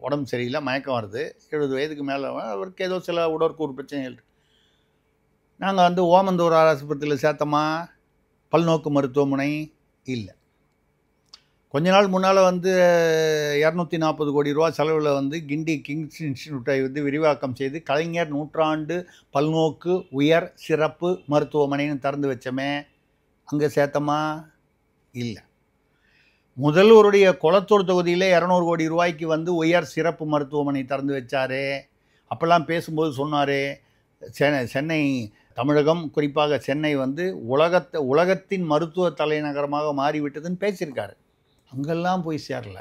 S4: உடம்பு சரியில்லை, மயக்கம் வருது, 70 வயதுக்கு மேலே, அவருக்கு ஏதோ சில உடற்கூறு பிரச்சனைகள். நாங்கள் வந்து ஓமந்தூர் ஆஸ்பத்திரியில் சேர்த்தோமா, பல்நோக்கு மருத்துவமனை இல்லை. கொஞ்ச நாள் முன்னால் வந்து 240 கோடி ரூபா செலவில் வந்து கிண்டி கிங்ஸ் இன்ஸ்டிடியூட்டை வந்து விரிவாக்கம் செய்து கலைஞர் நூற்றாண்டு பல்நோக்கு உயர் சிறப்பு மருத்துவமனைன்னு திறந்து வச்சோமே, அங்கே சேர்த்தமா? இல்லை. முதல்வருடைய கொளத்தூர் தொகுதியில் 200 கோடி ரூபாய்க்கு வந்து உயர் சிறப்பு மருத்துவமனை திறந்து வச்சார். அப்போல்லாம் பேசும்போது சொன்னார், சென்னை தமிழகம் குறிப்பாக சென்னை வந்து உலகத்தின் மருத்துவ தலைநகரமாக மாறிவிட்டதுன்னு பேசியிருக்காரு. அங்கெல்லாம் போய் சேரல,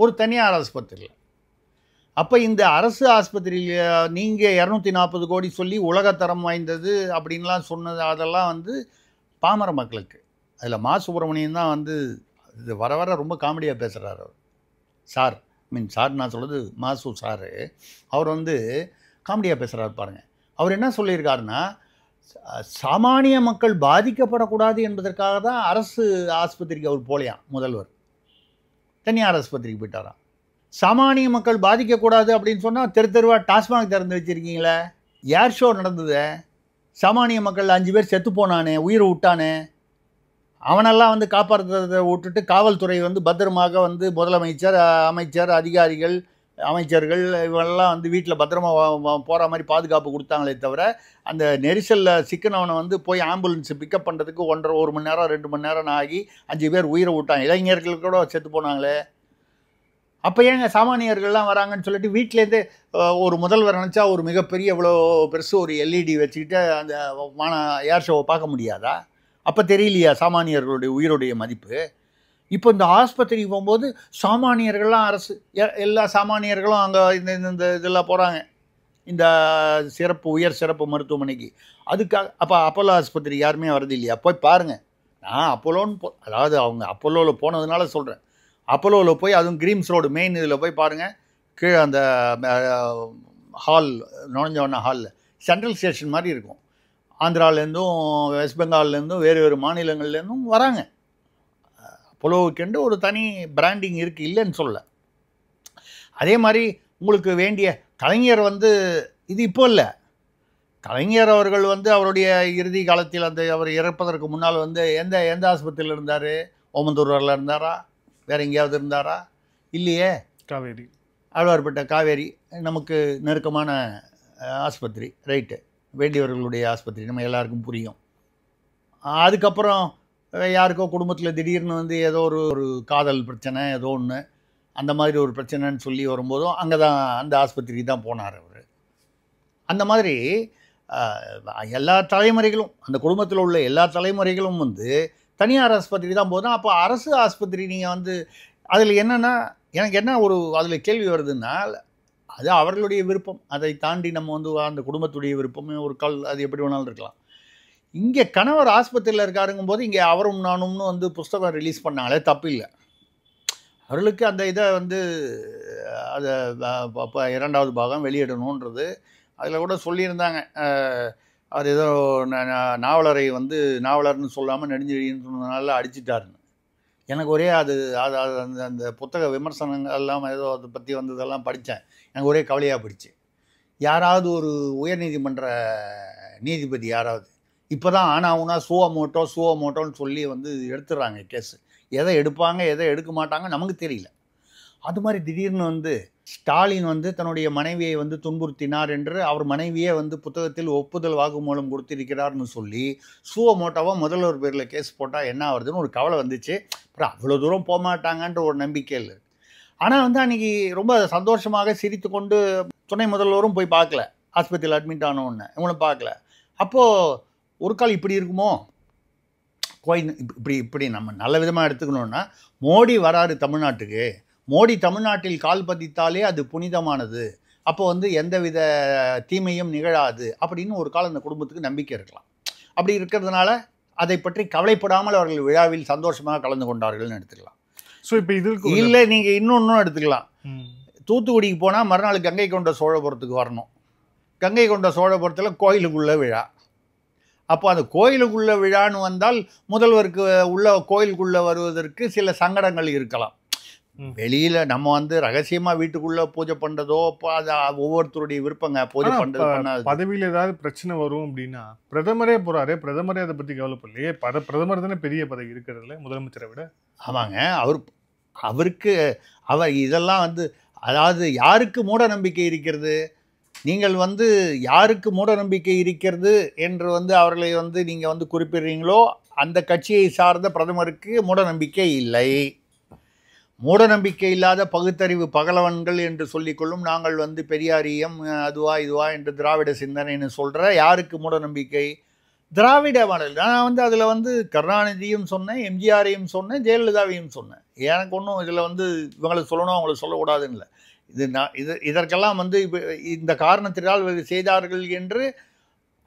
S4: ஒரு தனியார் ஆஸ்பத்திரியில். அப்போ இந்த அரசு ஆஸ்பத்திரியில் நீங்கள் 240 கோடி சொல்லி உலகத்தரம் வாய்ந்தது அப்படின்லாம் சொன்னது, அதெல்லாம் வந்து பாமர மக்களுக்கு. அதில் மா சுப்பிரமணியன் தான் வந்து இது வர வர ரொம்ப காமெடியாக பேசுகிறார் அவர். சார் சார் நான் சொல்கிறது மாசு சார், அவர் வந்து காமெடியாக பேசுகிறார் பாருங்கள். அவர் என்ன சொல்லியிருக்காருன்னா, சாமானிய மக்கள் பாதிக்கப்படக்கூடாது என்பதற்காக தான் அரசு ஆஸ்பத்திரிக்கு அவர் போலையாம். முதல்வர் தனியார் ஆஸ்பத்திரிக்கு போயிட்டாராம். சாமானிய மக்கள் பாதிக்கக்கூடாது அப்படின்னு சொன்னால் தெருவாக டாஸ்மாக் திறந்து வச்சுருக்கீங்களே, ஏர் ஷோ நடந்தது, சாமானிய மக்கள் 5 பேர் செத்து போனானே, உயிரை விட்டானே, அவனெல்லாம் வந்து காப்பாற்றுறதை விட்டுட்டு காவல்துறை வந்து பத்திரமாக வந்து முதலமைச்சர், அமைச்சர், அதிகாரிகள், அமைச்சர்கள் இவெல்லாம் வந்து வீட்டில் பத்திரமா போகிற மாதிரி பாதுகாப்பு கொடுத்தாங்களே தவிர, அந்த நெரிசலில் சிக்கனவனை வந்து போய் ஆம்புலன்ஸ் பிக்கப் பண்ணுறதுக்கு 1 மணி நேரம் 2 மணி நேரம் ஆகி 5 பேர் உயிரை விட்டாங்க. இளைஞர்கள் கூட செத்து போனாங்களே. அப்போ ஏங்க சாமானியர்கள்லாம் வராங்கன்னு சொல்லிட்டு வீட்டிலேருந்து ஒரு முதல்வர் நினச்சா ஒரு மிகப்பெரிய இவ்வளோ பெருசு ஒரு எல்இடி வச்சுக்கிட்டு அந்த ஏர் ஷோவை பார்க்க முடியாதா? அப்போ தெரியலையா சாமானியர்களுடைய உயிருடைய மதிப்பு? இப்போ இந்த ஆஸ்பத்திரிக்கு போகும்போது சாமானியர்கள்லாம் அரசு எல்லா சாமானியர்களும் அங்கே இந்த இதெல்லாம் போகிறாங்க, இந்த உயர் சிறப்பு மருத்துவமனைக்கு. அதுக்காக அப்போ அப்போலோ ஆஸ்பத்திரி யாருமே வரது இல்லையா? போய் பாருங்கள். நான் அப்போலோன்னு அதாவது அவங்க அப்போலோவில் போனதுனால சொல்கிறேன். அப்போலோவில் போய், அதுவும் கிரீம்ஸ் ரோடு மெயின் இதில் போய் பாருங்கள். கீழே அந்த ஹால் நுழைஞ்சவொன்னே ஹாலில் சென்ட்ரல் ஸ்டேஷன் மாதிரி இருக்கும். ஆந்திராவிலேருந்தும் வெஸ்ட் பெங்கால்லேருந்தும் வேறு மாநிலங்கள்லேருந்தும் வராங்க. அப்போலோவுக்கென்று ஒரு தனி பிராண்டிங் இருக்குது, இல்லைன்னு சொல்ல. அதே மாதிரி உங்களுக்கு வேண்டிய கலைஞர் வந்து இது இப்போ இல்லை, கலைஞர் அவர்கள் வந்து அவருடைய இறுதி காலத்தில் அவர் இறப்பதற்கு முன்னால் வந்து எந்த ஆஸ்பத்திரியில் இருந்தார்? ஓமந்தூரில் இருந்தாரா? வேறு எங்கேயாவது இருந்தாரா? இல்லையே.
S3: காவேரி,
S4: ஆழ்வார்பேட்டை காவேரி நமக்கு நெருக்கமான ஆஸ்பத்திரி, ரைட்டு, வேண்டியவர்களுடைய ஆஸ்பத்திரி, நம்ம எல்லாருக்கும் புரியும். அதுக்கப்புறம் யாருக்கோ குடும்பத்தில் திடீர்னு வந்து ஏதோ ஒரு காதல் பிரச்சனை, ஏதோ ஒன்று அந்த மாதிரி ஒரு பிரச்சனைன்னு சொல்லி வரும்போதும் அங்கே தான் அந்த ஆஸ்பத்திரிக்கு தான் போனார் அவர். அந்த மாதிரி எல்லா தலைமுறைகளும், அந்த குடும்பத்தில் உள்ள எல்லா தலைமுறைகளும் வந்து தனியார் ஆஸ்பத்திரி தான் போதும். அப்போ அரசு ஆஸ்பத்திரி நீங்கள் வந்து அதில் என்னென்னா, எனக்கு என்ன ஒரு அதில் கேள்வி வருதுன்னா, அது அவர்களுடைய விருப்பம். அதை தாண்டி நம்ம வந்து அந்த குடும்பத்துடைய விருப்பமே ஒரு அது எப்படி வேணாலும் இருக்கலாம். இங்கே கணவர் ஆஸ்பத்திரியில் இருக்காருங்கும் போது இங்கே அவரும் நானும்னு வந்து புஸ்தகம் ரிலீஸ் பண்ணாங்களே, தப்பு இல்லை. அவர்களுக்கு அந்த இதை வந்து அதை 2வது பாகம் வெளியிடணுன்றது அதில் கூட சொல்லியிருந்தாங்க. அது ஏதோ நாவலரை வந்து நாவலர்னு சொல்லாமல் நெடுஞ்செழியன்னு சொன்னதுனால அடிச்சிட்டாருன்னு. எனக்கு ஒரே அது அந்த புத்தக விமர்சனங்கள் எல்லாம் ஏதோ அதை பற்றி வந்ததெல்லாம் படித்தேன். எனக்கு ஒரே கவலையாக போயிடுச்சு. யாராவது ஒரு உயர்நீதிமன்ற நீதிபதி யாராவது இப்போ தான் ஆனாவுனா சுவமோட்டோன்னு சொல்லி வந்து எடுத்துடுறாங்க கேஸு. எதை எடுப்பாங்க எதை எடுக்க மாட்டாங்க நமக்கு தெரியல. அது மாதிரி திடீர்னு வந்து ஸ்டாலின் வந்து தன்னுடைய மனைவியை வந்து துன்புறுத்தினார் என்று அவர் மனைவியே வந்து புத்தகத்தில் ஒப்புதல் வாக்குமூலம் கொடுத்திருக்கிறார்னு சொல்லி சுவமோட்டோவாக முதல்வர் பேரில் கேஸ் போட்டால் என்ன ஆகுதுன்னு ஒரு கவலை வந்துச்சு. அப்புறம் அவ்வளோ தூரம் போக மாட்டாங்கன்ற ஒரு நம்பிக்கையில். ஆனால் வந்து அன்றைக்கி ரொம்ப சந்தோஷமாக சிரித்து கொண்டு துணை முதல்வரும் போய் பார்க்கல, ஆஸ்பத்திரியில் அட்மிட் ஆனோன்னு இவங்களும் பார்க்கல. அப்போது ஒரு கால் இப்படி இருக்குமோ, இப்படி நம்ம நல்ல விதமாக எடுத்துக்கணுன்னா, மோடி வராரு தமிழ்நாட்டுக்கு, மோடி தமிழ்நாட்டில் கால் பதித்தாலே அது புனிதமானது, அப்போ வந்து எந்தவித தீமையும் நிகழாது அப்படின்னு ஒரு காலம் அந்த குடும்பத்துக்கு நம்பிக்கை இருக்கலாம். அப்படி இருக்கிறதுனால அதை பற்றி கவலைப்படாமல் அவர்கள் விழாவில் சந்தோஷமாக கலந்து கொண்டார்கள்னு எடுத்துக்கலாம்.
S3: ஸோ இப்போ இதுக்கு
S4: இல்லை நீங்கள் இன்னொன்றும் எடுத்துக்கலாம். தூத்துக்குடிக்கு போனால் மறுநாள் கங்கை கொண்ட சோழபுரத்துக்கு வரணும். கங்கை கொண்ட சோழபுரத்தில் கோயிலுக்குள்ள விழா. அப்போ அந்த கோயிலுக்குள்ள விழான்னு வந்தால் முதல்வருக்கு உள்ள கோயிலுக்குள்ளே வருவதற்கு சில சங்கடங்கள் இருக்கலாம். வெளியில் நம்ம வந்து ரகசியமாக வீட்டுக்குள்ளே பூஜை பண்ணுறதோ அது ஒவ்வொருத்தருடைய விருப்பங்க. பூஜை பண்ணுறது பண்ணாது.
S3: பதவியில் ஏதாவது பிரச்சனை வரும் அப்படின்னா பிரதமரே போகிறாரு, பிரதமரே அதை பற்றி கவலைப்படலையே. பிரதமர் தானே பெரிய பதவி இருக்கிறதுல முதலமைச்சரை விட.
S4: ஆமாங்க. அவருக்கு இதெல்லாம் வந்து அதாவது யாருக்கு மூட நம்பிக்கை இருக்கிறது? நீங்கள் வந்து யாருக்கு மூட நம்பிக்கை இருக்கிறது என்று வந்து அவர்களை வந்து நீங்கள் வந்து குறிப்பிடுறீங்களோ அந்த கட்சியை சார்ந்த பிரதமருக்கு மூட நம்பிக்கை இல்லை. மூட நம்பிக்கை இல்லாத பகுத்தறிவு பகலவன்கள் என்று சொல்லிக்கொள்ளும் நாங்கள் வந்து பெரியாரியம் அதுவா இதுவா என்று திராவிட சிந்தனைன்னு சொல்கிற யாருக்கு மூட நம்பிக்கை? திராவிட மாடல். நான் வந்து அதில் வந்து கருணாநிதியும் சொன்னேன், எம்ஜிஆரையும் சொன்னேன், ஜெயலலிதாவையும் சொன்னேன். எனக்கு ஒன்றும் இதில் வந்து இவங்களை சொல்லணும் அவங்களை சொல்லக்கூடாதுன்னு இல்லை. இதற்கெல்லாம் வந்து இந்த காரணத்தினால் செய்தார்கள் என்று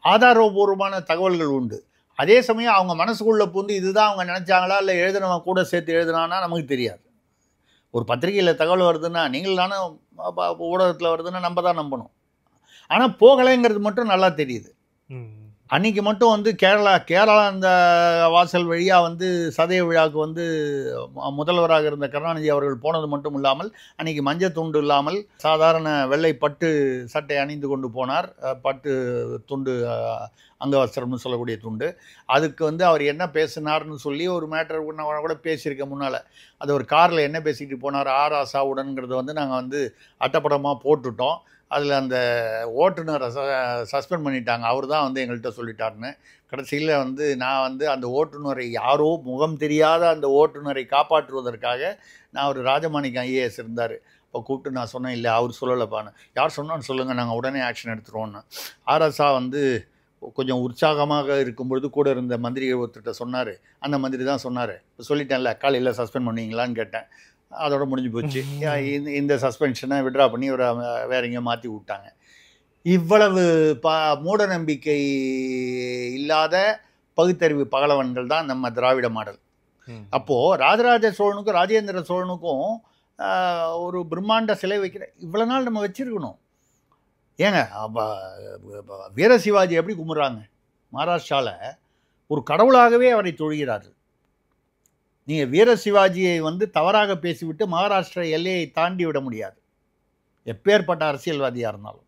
S4: ஆதாரபூர்வமான தகவல்கள் உண்டு. அதே சமயம் அவங்க மனசுக்குள்ளே புந்து இதுதான் அவங்க நினச்சாங்களா இல்லை எழுதினவன் கூட சேர்த்து எழுதினானா நமக்கு தெரியாது. ஒரு பத்திரிகையில் தகவல் வருதுன்னா நீங்கள் தானே ஊடகத்தில் வருதுன்னா நம்ம தான் நம்பணும். ஆனால் போகலைங்கிறது மட்டும் நல்லா தெரியுது. அன்றைக்கி மட்டும் வந்து கேரளா அந்த வாசல் வழியாக வந்து சதய விழாவுக்கு வந்து முதல்வராக இருந்த கருணாநிதி அவர்கள் போனது மட்டும் இல்லாமல் அன்றைக்கி மஞ்சள் துண்டு இல்லாமல் சாதாரண வெள்ளை பட்டு சட்டை அணிந்து கொண்டு போனார். பட்டு துண்டு அங்கவஸ்திரம்னு சொல்லக்கூடிய துண்டு. அதுக்கு வந்து அவர் என்ன பேசினார்னு சொல்லி ஒரு மேட்டர் கூட பேசியிருக்கேன் முன்னால். அது ஒரு காரில் என்ன பேசிக்கிட்டு போனார் ஆராசாவுடன்ங்கிறத வந்து நாங்கள் வந்து அட்டப்படமாக போட்டுட்டோம். அதில் அந்த ஓட்டுநரை சஸ்பெண்ட் பண்ணிட்டாங்க. அவர் தான் வந்து எங்கள்கிட்ட சொல்லிட்டாருன்னு. கடைசியில் வந்து நான் வந்து அந்த ஓட்டுநரை யாரோ முகம் தெரியாத அந்த ஓட்டுநரை காப்பாற்றுவதற்காக நான் ஒரு ராஜமாணிக்கம் ஐஏஎஸ் இருந்தார். இப்போ கூப்பிட்டு நான் சொன்னேன், இல்லை அவர் சொல்லலைப்பான்னு. யார் சொன்னான்னு சொல்லுங்கள், நாங்கள் உடனே ஆக்ஷன் எடுத்துருவோன்னு. ஆர்எஸ்ஆ வந்து கொஞ்சம் உற்சாகமாக இருக்கும்பொழுது கூட இருந்த மந்திரி ஒருத்தர்கிட்ட சொன்னார். அந்த மந்திரி தான் சொன்னார், இப்போ சொல்லிட்டேன்ல காலையில் சஸ்பெண்ட் பண்ணுவீங்களான்னு கேட்டேன். அதோட முடிஞ்சு போச்சு. இந்த சஸ்பென்ஷனை விட்ரா பண்ணி ஒரு வேற எங்கேயும் மாற்றி விட்டாங்க. இவ்வளவு மூட நம்பிக்கை இல்லாத பகுத்தறிவு பகலவன்கள் தான் நம்ம திராவிட மாடல். அப்போது ராஜராஜ சோழனுக்கும் ராஜேந்திர சோழனுக்கும் ஒரு பிரம்மாண்ட சிலை வைக்கிற இவ்வளோ நாள் நம்ம வச்சுருக்கணும். ஏங்க வீர சிவாஜி எப்படி கும்பிட்றாங்க? மகாராஷ்டிராவில் ஒரு கடவுளாகவே அவரை தொழுகிறார்கள். நீங்கள் வீர சிவாஜியை வந்து தவறாக பேசிவிட்டு மகாராஷ்டிரா எல்லையை தாண்டி விட முடியாது, எப்பேற்பட்ட அரசியல்வாதியாக இருந்தாலும்.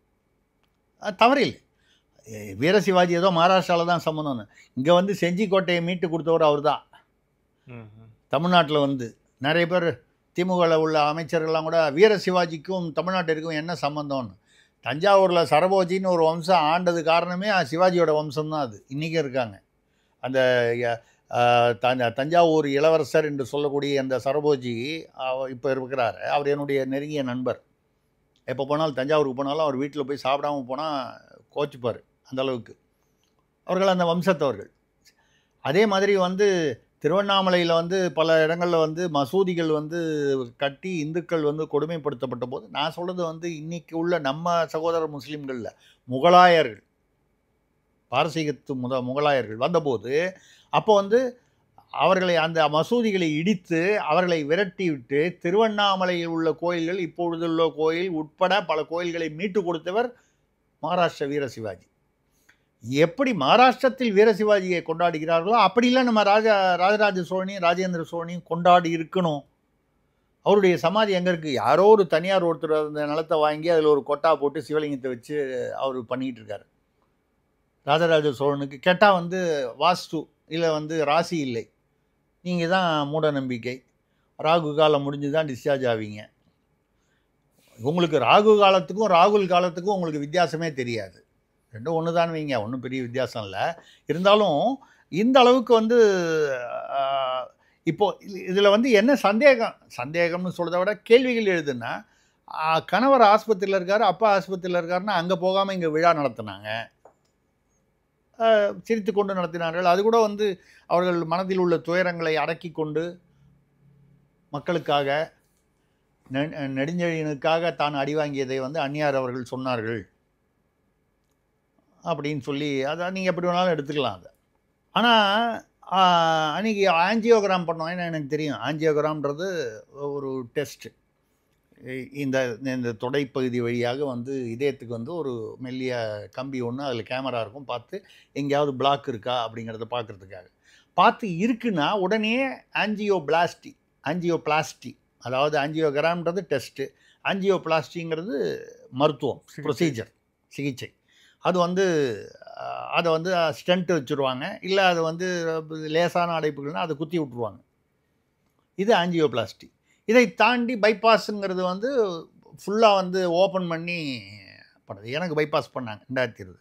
S4: தவறில்லை. வீர சிவாஜி ஏதோ மகாராஷ்டிராவில் தான் சம்மந்தம்னு. இங்கே வந்து செஞ்சிக்கோட்டையை மீட்டு கொடுத்தவர் அவர் தான். தமிழ்நாட்டில் வந்து நிறைய பேர் திமுகவில் உள்ள அமைச்சர்கள்லாம் கூட வீர சிவாஜிக்கும் தமிழ்நாட்டிற்கும் என்ன சம்மந்தம்னு. தஞ்சாவூரில் சரபோஜின்னு ஒரு வம்சம் ஆண்டது காரணமே சிவாஜியோட வம்சம்தான். அது இன்றைக்கும் இருக்காங்க. அந்த தஞ்சாவூர் இளவரசர் என்று சொல்லக்கூடிய அந்த சரபோஜி இப்போ இருக்கிறார். அவர் என்னுடைய நெருங்கிய நண்பர். எப்போ போனாலும் தஞ்சாவூருக்கு போனாலும் அவர் வீட்டில் போய் சாப்பிடாமல் போனால் கோச்சிப்பார். அந்தளவுக்கு அவர்கள் அந்த வம்சத்தவர்கள். அதே மாதிரி வந்து திருவண்ணாமலையில் வந்து பல இடங்களில் வந்து மசூதிகள் வந்து கட்டி இந்துக்கள் வந்து கொடுமைப்படுத்தப்பட்ட போது, நான் சொல்கிறது வந்து இன்றைக்கி உள்ள நம்ம சகோதர முஸ்லீம்களில் முகலாயர்கள், பாரசீகத்து முகலாயர்கள் வந்தபோது அப்போ வந்து அவர்களை அந்த மசூதிகளை இடித்து அவர்களை விரட்டி விட்டு திருவண்ணாமலையில் உள்ள கோயில்கள் இப்பொழுதுள்ள கோயில் உட்பட பல கோயில்களை மீட்டு கொடுத்தவர் மகாராஷ்டிர வீர சிவாஜி. எப்படி மகாராஷ்டிரத்தில் வீர சிவாஜியை கொண்டாடுகிறார்களோ அப்படிலாம் நம்ம ராஜராஜ சோழனையும் ராஜேந்திர சோழனையும் கொண்டாடி இருக்கணும். அவருடைய சமாதி எங்கே இருக்குது? யாரோ ஒரு தனியார் ஒருத்தர் அந்த நிலத்தை வாங்கி அதில் ஒரு கொட்டா போட்டு சிவலிங்கத்தை வச்சு அவர் பண்ணிக்கிட்டு இருக்கார். ராஜராஜ சோழனுக்கு கேட்டால் வந்து வாஸ்து இல்லை வந்து ராசி இல்லை, நீங்கள் தான் மூட நம்பிக்கை, ராகு காலம் முடிஞ்சு தான் டிஸ்சார்ஜ் ஆவீங்க. உங்களுக்கு ராகு காலத்துக்கும் ராகுல் காலத்துக்கும் உங்களுக்கு வித்தியாசமே தெரியாது. ரெண்டும் ஒன்று தான் வைங்க, ஒன்றும் பெரிய வித்தியாசம் இல்லை. இருந்தாலும் இந்த அளவுக்கு வந்து இப்போது இதில் வந்து என்ன சந்தேகம்னு சொல்கிறத விட கேள்விகள் எழுதுன்னா, கணவர் ஆஸ்பத்திரியில் இருக்கார், அப்பா ஆஸ்பத்திரியில் இருக்காருன்னா அங்கே போகாமல் இங்கே விழா நடத்தினாங்க, சிரித்து கொண்டு நடத்தினார்கள். அது கூட வந்து அவர்கள் மனதில் உள்ள துயரங்களை அடக்கி கொண்டு மக்களுக்காக நெடுஞ்செழியனுக்காக தான் அடி வாங்கியதை வந்து அந்நியார் அவர்கள் சொன்னார்கள் அப்படின்னு சொல்லி அதை நீங்கள் எப்படி வேணாலும் எடுத்துக்கலாம். அதை ஆனால் அன்றைக்கி ஆஞ்சியோகிராம் பண்ணோம். ஏன்னா எனக்கு தெரியும் ஆஞ்சியோகிராம்ன்றது ஒரு டெஸ்ட்டு. இந்த தொடைப்பகுதி வழியாக வந்து இதயத்துக்கு வந்து ஒரு மெல்லிய கம்பி ஒன்று, அதில் கேமரா இருக்கும், பார்த்து எங்கேயாவது பிளாக் இருக்கா அப்படிங்கிறத பார்க்குறதுக்காக. பார்த்து இருக்குன்னா உடனே ஆஞ்சியோபிளாஸ்டி அதாவது ஆஞ்சியோகிராம்ன்றது டெஸ்ட்டு, ஆஞ்சியோபிளாஸ்டிங்கிறது மருத்துவம், ப்ரொசீஜர், சிகிச்சை. அது வந்து அதை வந்து ஸ்டென்ட் வச்சுருவாங்க, இல்லை அது வந்து லேசான அடைப்புகள்னால் அதை குத்தி விட்ருவாங்க. இது ஆஞ்சியோபிளாஸ்டி. இதை தாண்டி பைபாஸுங்கிறது வந்து ஃபுல்லாக வந்து ஓப்பன் பண்ணி பண்ணுறது. எனக்கு பைபாஸ் பண்ணாங்க 2020.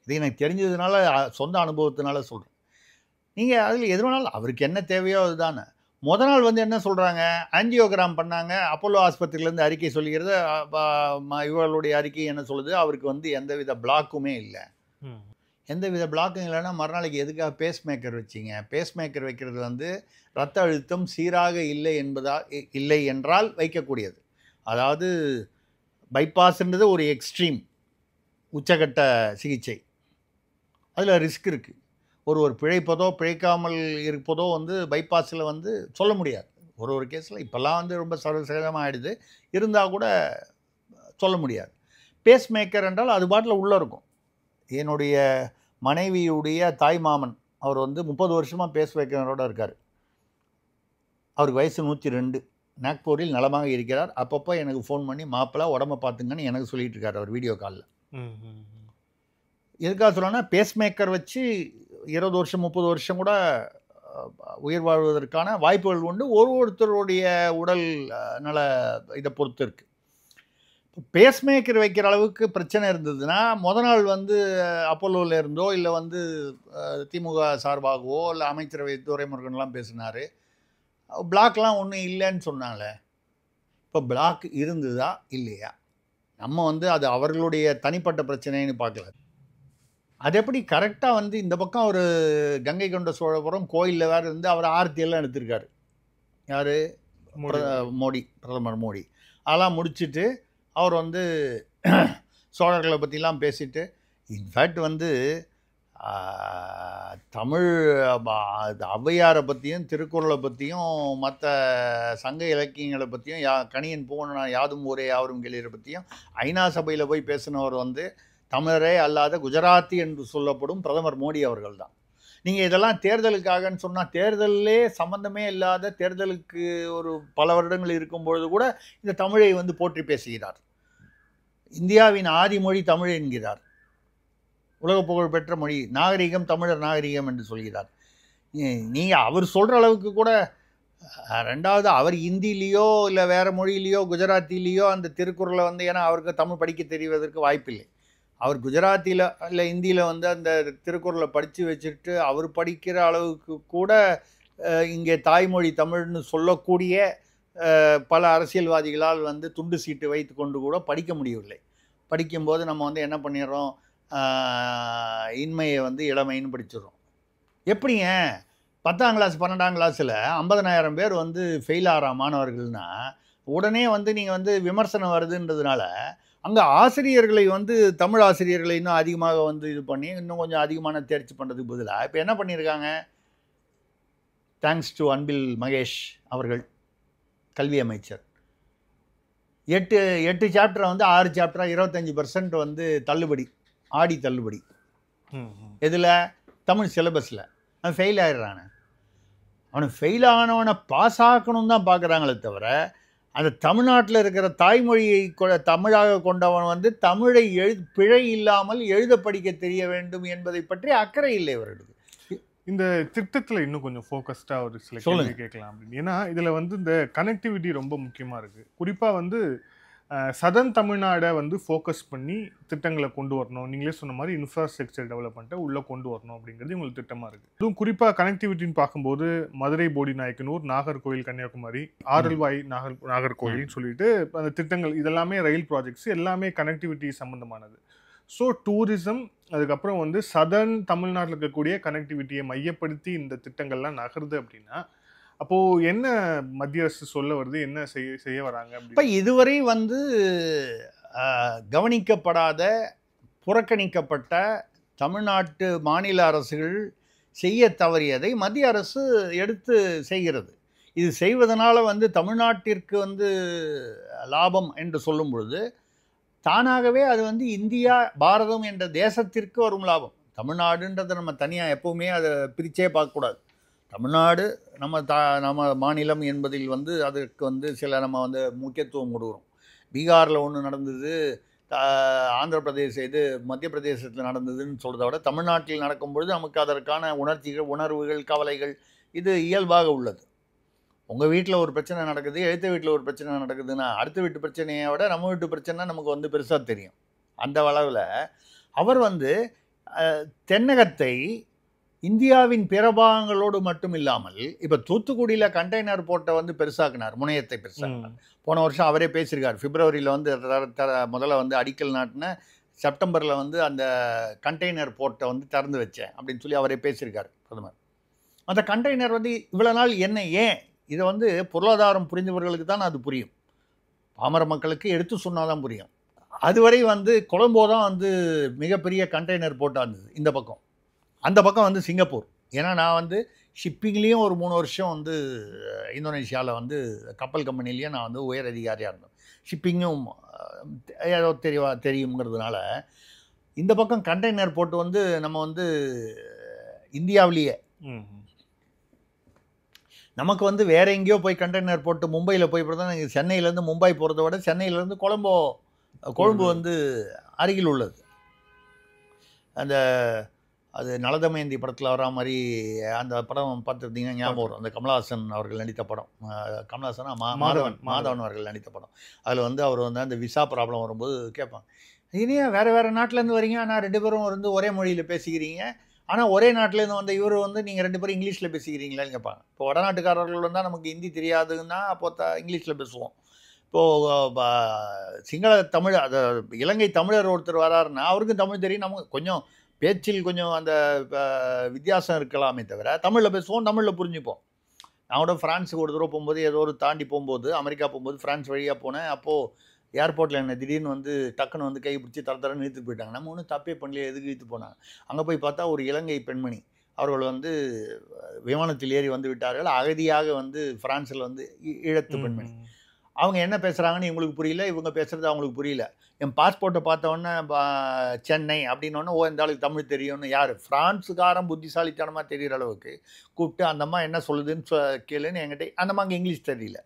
S4: இது எனக்கு தெரிஞ்சதுனால சொந்த அனுபவத்தினால சொல்கிறேன். நீங்கள் அதில் எது வேணாலும் அவருக்கு என்ன தேவையோ அதுதானே. நாள் வந்து என்ன சொல்கிறாங்க, ஆஞ்சியோகிராம் பண்ணாங்க, அப்போலோ ஆஸ்பத்திரியிலேருந்து அறிக்கை சொல்லிக்கிறது. இவர்களுடைய அறிக்கை என்ன சொல்லுது, அவருக்கு வந்து எந்தவித பிளாக்குமே இல்லை. எந்தவித பிளாக்கும் இல்லைன்னா மறுநாளைக்கு எதுக்காக பேஸ் மேக்கர் வச்சிங்க? பேஸ் மேக்கர் வைக்கிறது வந்து இரத்த அழுத்தம் சீராக இல்லை என்றால் வைக்கக்கூடியது. அதாவது பைபாஸ்ன்றது ஒரு எக்ஸ்ட்ரீம் உச்சகட்ட சிகிச்சை. அதில் ரிஸ்க் இருக்குது. ஒரு பிழைப்பதோ பிழைக்காமல் இருப்பதோ வந்து பைபாஸில் வந்து சொல்ல முடியாது. ஒரு கேஸில் இப்போல்லாம் வந்து ரொம்ப சர்வசாதாரணமாக ஆகிடுது, இருந்தால் கூட சொல்ல முடியாது. பேஸ் மேக்கர் என்றால் அது பாட்டில் உள்ளே இருக்கும். என்னுடைய மனைவியுடைய தாய் மாமன் அவர் வந்து 30 வருஷமாக பேஸ் மேக்கரோடு இருக்கார். அவருக்கு வயசு 102, நாக்பூரில் நலமாக இருக்கிறார். அப்பப்போ எனக்கு ஃபோன் பண்ணி மாப்பிள்ளை உடம்பை பார்த்துங்கன்னு எனக்கு சொல்லிட்டு இருக்கார் அவர் வீடியோ காலில். எதுக்காக சொல்லணும்னா பேஸ் மேக்கர் வச்சு 20 வருஷம் 30 வருஷம் கூட உயிர் வாழ்வதற்கான வாய்ப்புகள் உண்டு. ஒருத்தருடைய உடல் நல இதை பொறுத்து இருக்குது. பேஸ் மேக்கர் வைக்கிற அளவுக்கு பிரச்சனை இருந்ததுன்னா நாள் வந்து அப்போலோவில் இருந்தோ இல்லை வந்து திமுக சார்பாகவோ இல்லை அமைச்சரவை துரைமுருகன்லாம் பேசினார். பிளாக்லாம் ஒன்றும் இல்லைன்னு சொன்னால. இப்போ பிளாக் இருந்ததா இல்லையா? நம்ம வந்து அது அவர்களுடைய தனிப்பட்ட பிரச்சனைன்னு பார்க்கல. அது எப்படி கரெக்டாக வந்து இந்த பக்கம் ஒரு கங்கை கொண்ட சோழபுரம் கோயிலில் வேறு இருந்து அவர் ஆர்த்தியெல்லாம் எடுத்திருக்காரு. யார்? மோடி, பிரதமர் மோடி. அதெல்லாம் முடிச்சுட்டு அவர் வந்து சோழர்களை பற்றிலாம் பேசிட்டு, இன்ஃபேக்ட் வந்து தமிழ் ஔவையாரை பற்றியும் திருக்குறளை பற்றியும் மற்ற சங்க இலக்கியங்களை பற்றியும் கணியன் பூவன யாதும் ஊரே யாவரும் கேளீரை பற்றியும் ஐநா சபையில் போய் பேசினவர் வந்து தமிழரே அல்லாத குஜராத்தி என்று சொல்லப்படும் பிரதமர் மோடி அவர்கள் தான். நீங்கள் இதெல்லாம் தேர்தலுக்காகன்னு சொன்னால், தேர்தலே சம்பந்தமே இல்லாத தேர்தலுக்கு ஒரு பல வருடங்கள் இருக்கும்பொழுது கூட இந்த தமிழை வந்து போற்றி பேசுகிறார். இந்தியாவின் ஆதி மொழி தமிழ் என்கிறார். உலக புகழ் பெற்ற மொழி, நாகரிகம் தமிழர் நாகரிகம் என்று சொல்கிறார். நீங்கள் அவர் சொல்கிற அளவுக்கு கூட, ரெண்டாவது அவர் ஹிந்திலேயோ இல்லை வேறு மொழியிலையோ குஜராத்திலேயோ அந்த திருக்குறளை வந்து, ஏன்னா அவருக்கு தமிழ் படிக்க தெரிவதற்கு வாய்ப்பில்லை. அவர் குஜராத்தியில் இல்லை ஹிந்தியில் வந்து அந்த திருக்குறளை படித்து வச்சுட்டு அவர் படிக்கிற அளவுக்கு கூட இங்கே தாய்மொழி தமிழ்னு சொல்லக்கூடிய பல அரசியல்வாதிகளால் வந்து துண்டு சீட்டு வைத்து கொண்டு கூட படிக்க முடியவில்லை. படிக்கும்போது நம்ம வந்து என்ன பண்ணிடுறோம், இன்மையை வந்து இளமைன்னு படிச்சிடுறோம். எப்படிங்க 10ஆம் கிளாஸ் 12ஆம் கிளாஸில் 50,000 பேர் வந்து ஃபெயில் ஆகிற மாணவர்கள்னா உடனே வந்து நீங்கள் வந்து விமர்சனம் வருதுன்றதுனால அங்கே ஆசிரியர்களை வந்து தமிழ் ஆசிரியர்களை இன்னும் அதிகமாக வந்து இது பண்ணி இன்னும் கொஞ்சம் அதிகமான தேர்ச்சி பண்ணுறதுக்கு பதிலாக இப்போ என்ன பண்ணியிருக்காங்க, தேங்க்ஸ் டு அன்பில் மகேஷ் அவர்கள், கல்வி அமைச்சர், 8 சாப்டரை வந்து 6 சாப்டராக 25% வந்து தள்ளுபடி, ஆடி தள்ளுபடி. இதில் தமிழ் சிலபஸில் அவன் ஃபெயில் ஆகிடுறானே. அவனை ஃபெயில் ஆனவனை பாஸ் ஆக்கணும் தான் பார்க்குறாங்களே தவிர, அந்த தமிழ்நாட்டில் இருக்கிற தாய்மொழியை தமிழாக கொண்டவன் வந்து தமிழை பிழை இல்லாமல் எழுத படிக்க தெரிய வேண்டும் என்பதை பற்றி அக்கறை இல்லை இவர்களுக்கு.
S3: இந்த திட்டத்தில் இன்னும் கொஞ்சம் ஃபோக்கஸ்டாக ஒரு சில கேள்வி கேட்கலாம் அப்படின்னு. ஏன்னா இதில் வந்து இந்த கனெக்டிவிட்டி ரொம்ப முக்கியமாக இருக்குது. குறிப்பாக வந்து சதன் தமிழ்நாடை வந்து ஃபோக்கஸ் பண்ணி திட்டங்களை கொண்டு வரணும். நீங்களே சொன்ன மாதிரி இன்ஃப்ராஸ்ட்ரக்சர் டெவலப்மெண்ட்டை உள்ளே கொண்டு வரணும் அப்படிங்கிறது உங்களுக்கு திட்டமாக இருக்குது. இதுவும் குறிப்பாக கனெக்டிவிட்டின்னு பார்க்கும்போது மதுரை போடி நாயக்கனூர், நாகர்கோவில் கன்னியாகுமரி, ஆரல்வாய் நாகர்கோவில்னு சொல்லிட்டு அந்த திட்டங்கள் இதெல்லாமே ரயில் ப்ராஜெக்ட்ஸ் எல்லாமே கனெக்டிவிட்டி சம்மந்தமானது. ஸோ டூரிசம், அதுக்கப்புறம் வந்து சதர்ன் தமிழ்நாட்டில் இருக்கக்கூடிய கனெக்டிவிட்டியை மையப்படுத்தி இந்த திட்டங்கள்லாம் நகருது அப்படின்னா அப்போது என்ன மத்திய அரசு சொல்ல வருது, என்ன செய்ய வராங்க?
S4: இப்போ இதுவரை வந்து கவனிக்கப்படாத புறக்கணிக்கப்பட்ட தமிழ்நாட்டு மாநில அரசுகள் செய்ய தவறியதை மத்திய அரசு எடுத்து செய்கிறது. இது செய்வதனால வந்து தமிழ்நாட்டிற்கு வந்து லாபம் என்று சொல்லும் பொழுது தானாகவே அது வந்து இந்தியா பாரதம் என்ற தேசத்திற்கு வரும் லாபம். தமிழ்நாடுன்றதை நம்ம தனியாக எப்போவுமே அதை பிரிச்சே பார்க்கக்கூடாது. தமிழ்நாடு நம்ம மாநிலம் என்பதில் வந்து அதுக்கு வந்து சில நம்ம வந்து முக்கியத்துவம் கொடுக்குறோம். பீகாரில் ஒன்று நடந்தது, ஆந்திர பிரதேச மத்திய பிரதேசத்தில் நடந்ததுன்னு சொல்கிறத விட தமிழ்நாட்டில் நடக்கும்பொழுது நமக்கு அதற்கான உணர்ச்சிகள், உணர்வுகள், கவலைகள் இது இயல்பாக உள்ளது. உங்கள் வீட்டில் ஒரு பிரச்சனை நடக்குது, எழுத்த வீட்டில் ஒரு பிரச்சனை நடக்குதுன்னா அடுத்த வீட்டு பிரச்சனையை விட நம்ம வீட்டு பிரச்சனை நமக்கு வந்து பெருசாக தெரியும். அந்த அளவில் அவர் வந்து தென்னகத்தை இந்தியாவின் பிற பாகங்களோடு மட்டும் இல்லாமல் இப்போ தூத்துக்குடியில் கண்டெய்னர் போர்ட்டை வந்து பெருசாக்குனார், முனையத்தை பெருசாக்குனார். போன வருஷம் அவரே பேசியிருக்கார். பிப்ரவரியில் வந்து முதல்ல வந்து அடிக்கல் நாட்டின, செப்டம்பரில் வந்து அந்த கண்டெய்னர் போர்ட்டை வந்து திறந்து வச்சேன் அப்படின்னு சொல்லி அவரே பேசியிருக்கார் பிரதமர். அந்த கண்டெய்னர் வந்து இவ்வளோ நாள் ஏன் இதை வந்து பொருளாதாரம் புரிந்தவர்களுக்கு தான் அது புரியும், பாமர மக்களுக்கு எடுத்து சொன்னால் தான் புரியும். அதுவரை வந்து கொலம்போ தான் வந்து மிகப்பெரிய கண்டெய்னர் போர்ட்டாக இருந்தது இந்த பக்கம். அந்த பக்கம் வந்து சிங்கப்பூர். ஏன்னா நான் வந்து ஷிப்பிங்லேயும் ஒரு 3 வருஷம் வந்து இந்தோனேஷியாவில் வந்து கப்பல் கம்பெனிலேயும் நான் வந்து உயர் அதிகாரியாக இருந்தேன். ஷிப்பிங்கும் ஏதோ தெரியுங்கிறதுனால இந்த பக்கம் கண்டெய்னர் போட்டு வந்து நம்ம வந்து இந்தியாவிலேயே நமக்கு வந்து வேறு எங்கேயோ போய் கண்டெய்னர் போட்டு மும்பையில் போய் போகிறதா, சென்னையிலேருந்து மும்பை போகிறத விட சென்னையிலேருந்து கொழும்பு வந்து அருகில் உள்ளது. அந்த அது நலதமயந்தி படத்தில் வரா மாதிரி அந்த படம் பார்த்துருந்தீங்கன்னா ஞாபகம் வரும். அந்த கமலஹாசன் அவர்கள் நடித்த படம், கமலஹாசனா மாதவன் அவர்கள் நடித்த படம். அதில் வந்து அவர் வந்து அந்த விசா ப்ராப்ளம் வரும்போது கேட்பாங்க, இனியா வேறு நாட்டிலேருந்து வரீங்க, ஆனால் 2 பேரும் வந்து ஒரே மொழியில் பேசிக்கிறீங்க, ஆனால் ஒரே நாட்டிலேருந்து வந்த இவர் வந்து நீங்கள் 2 பேரும் இங்கிலீஷில் பேசிக்கிறீங்களான்னு கேட்பாங்க. இப்போ வடநாட்டுக்காரர்கள் வந்தால் நமக்கு ஹிந்தி தெரியாதுன்னா அப்போ இங்கிலீஷில் பேசுவோம். இப்போது சிங்கள தமிழ் இலங்கை தமிழர் ஒருத்தர் வராருன்னா அவருக்கும் தமிழ் தெரியும், நமக்கு கொஞ்சம் பேச்சில் கொஞ்சம் அந்த வித்தியாசம் இருக்கலாமே தவிர தமிழில் பேசுவோம், தமிழில் புரிஞ்சுப்போம். நான் கூட ஃப்ரான்ஸுக்கு ஒரு தடவை போகும்போது ஏதோ ஒரு தாண்டி போகும்போது அமெரிக்கா போகும்போது ஃப்ரான்ஸ் வழியாக போனேன். அப்போது ஏர்போர்ட்டில் என்ன திடீர்னு வந்து டக்குன்னு வந்து கை பிடிச்சி தரன்னு இழுத்து போயிட்டாங்க. நம்ம ஒன்றும் தப்பே பண்ணலையே, எதுக்கு இழுத்து போனாங்க. அங்கே போய் பார்த்தா ஒரு இலங்கை பெண்மணி, அவர்கள் வந்து விமானத்தில் ஏறி வந்து விட்டார்கள். அகதியாக வந்து ஃப்ரான்ஸில் வந்து ஈழத்து பெண்மணி. அவங்க என்ன பேசுகிறாங்கன்னு இவங்களுக்கு புரியல, இவங்க பேசுகிறது அவங்களுக்கு புரியல. என் பாஸ்போர்ட்டை பார்த்தோன்னே சென்னை அப்படின்னோடனே இந்த ஆளுக்கு தமிழ் தெரியும்னு, யார் ஃப்ரான்ஸுக்காரன் புத்திசாலித்தனமாக தெரிகிற அளவுக்கு கூப்பிட்டு அந்த அம்மா என்ன சொல்லுதுன்னு கேளுன்னு என்கிட்ட. அந்த அம்மா அங்கே இங்கிலீஷ் தெரியல.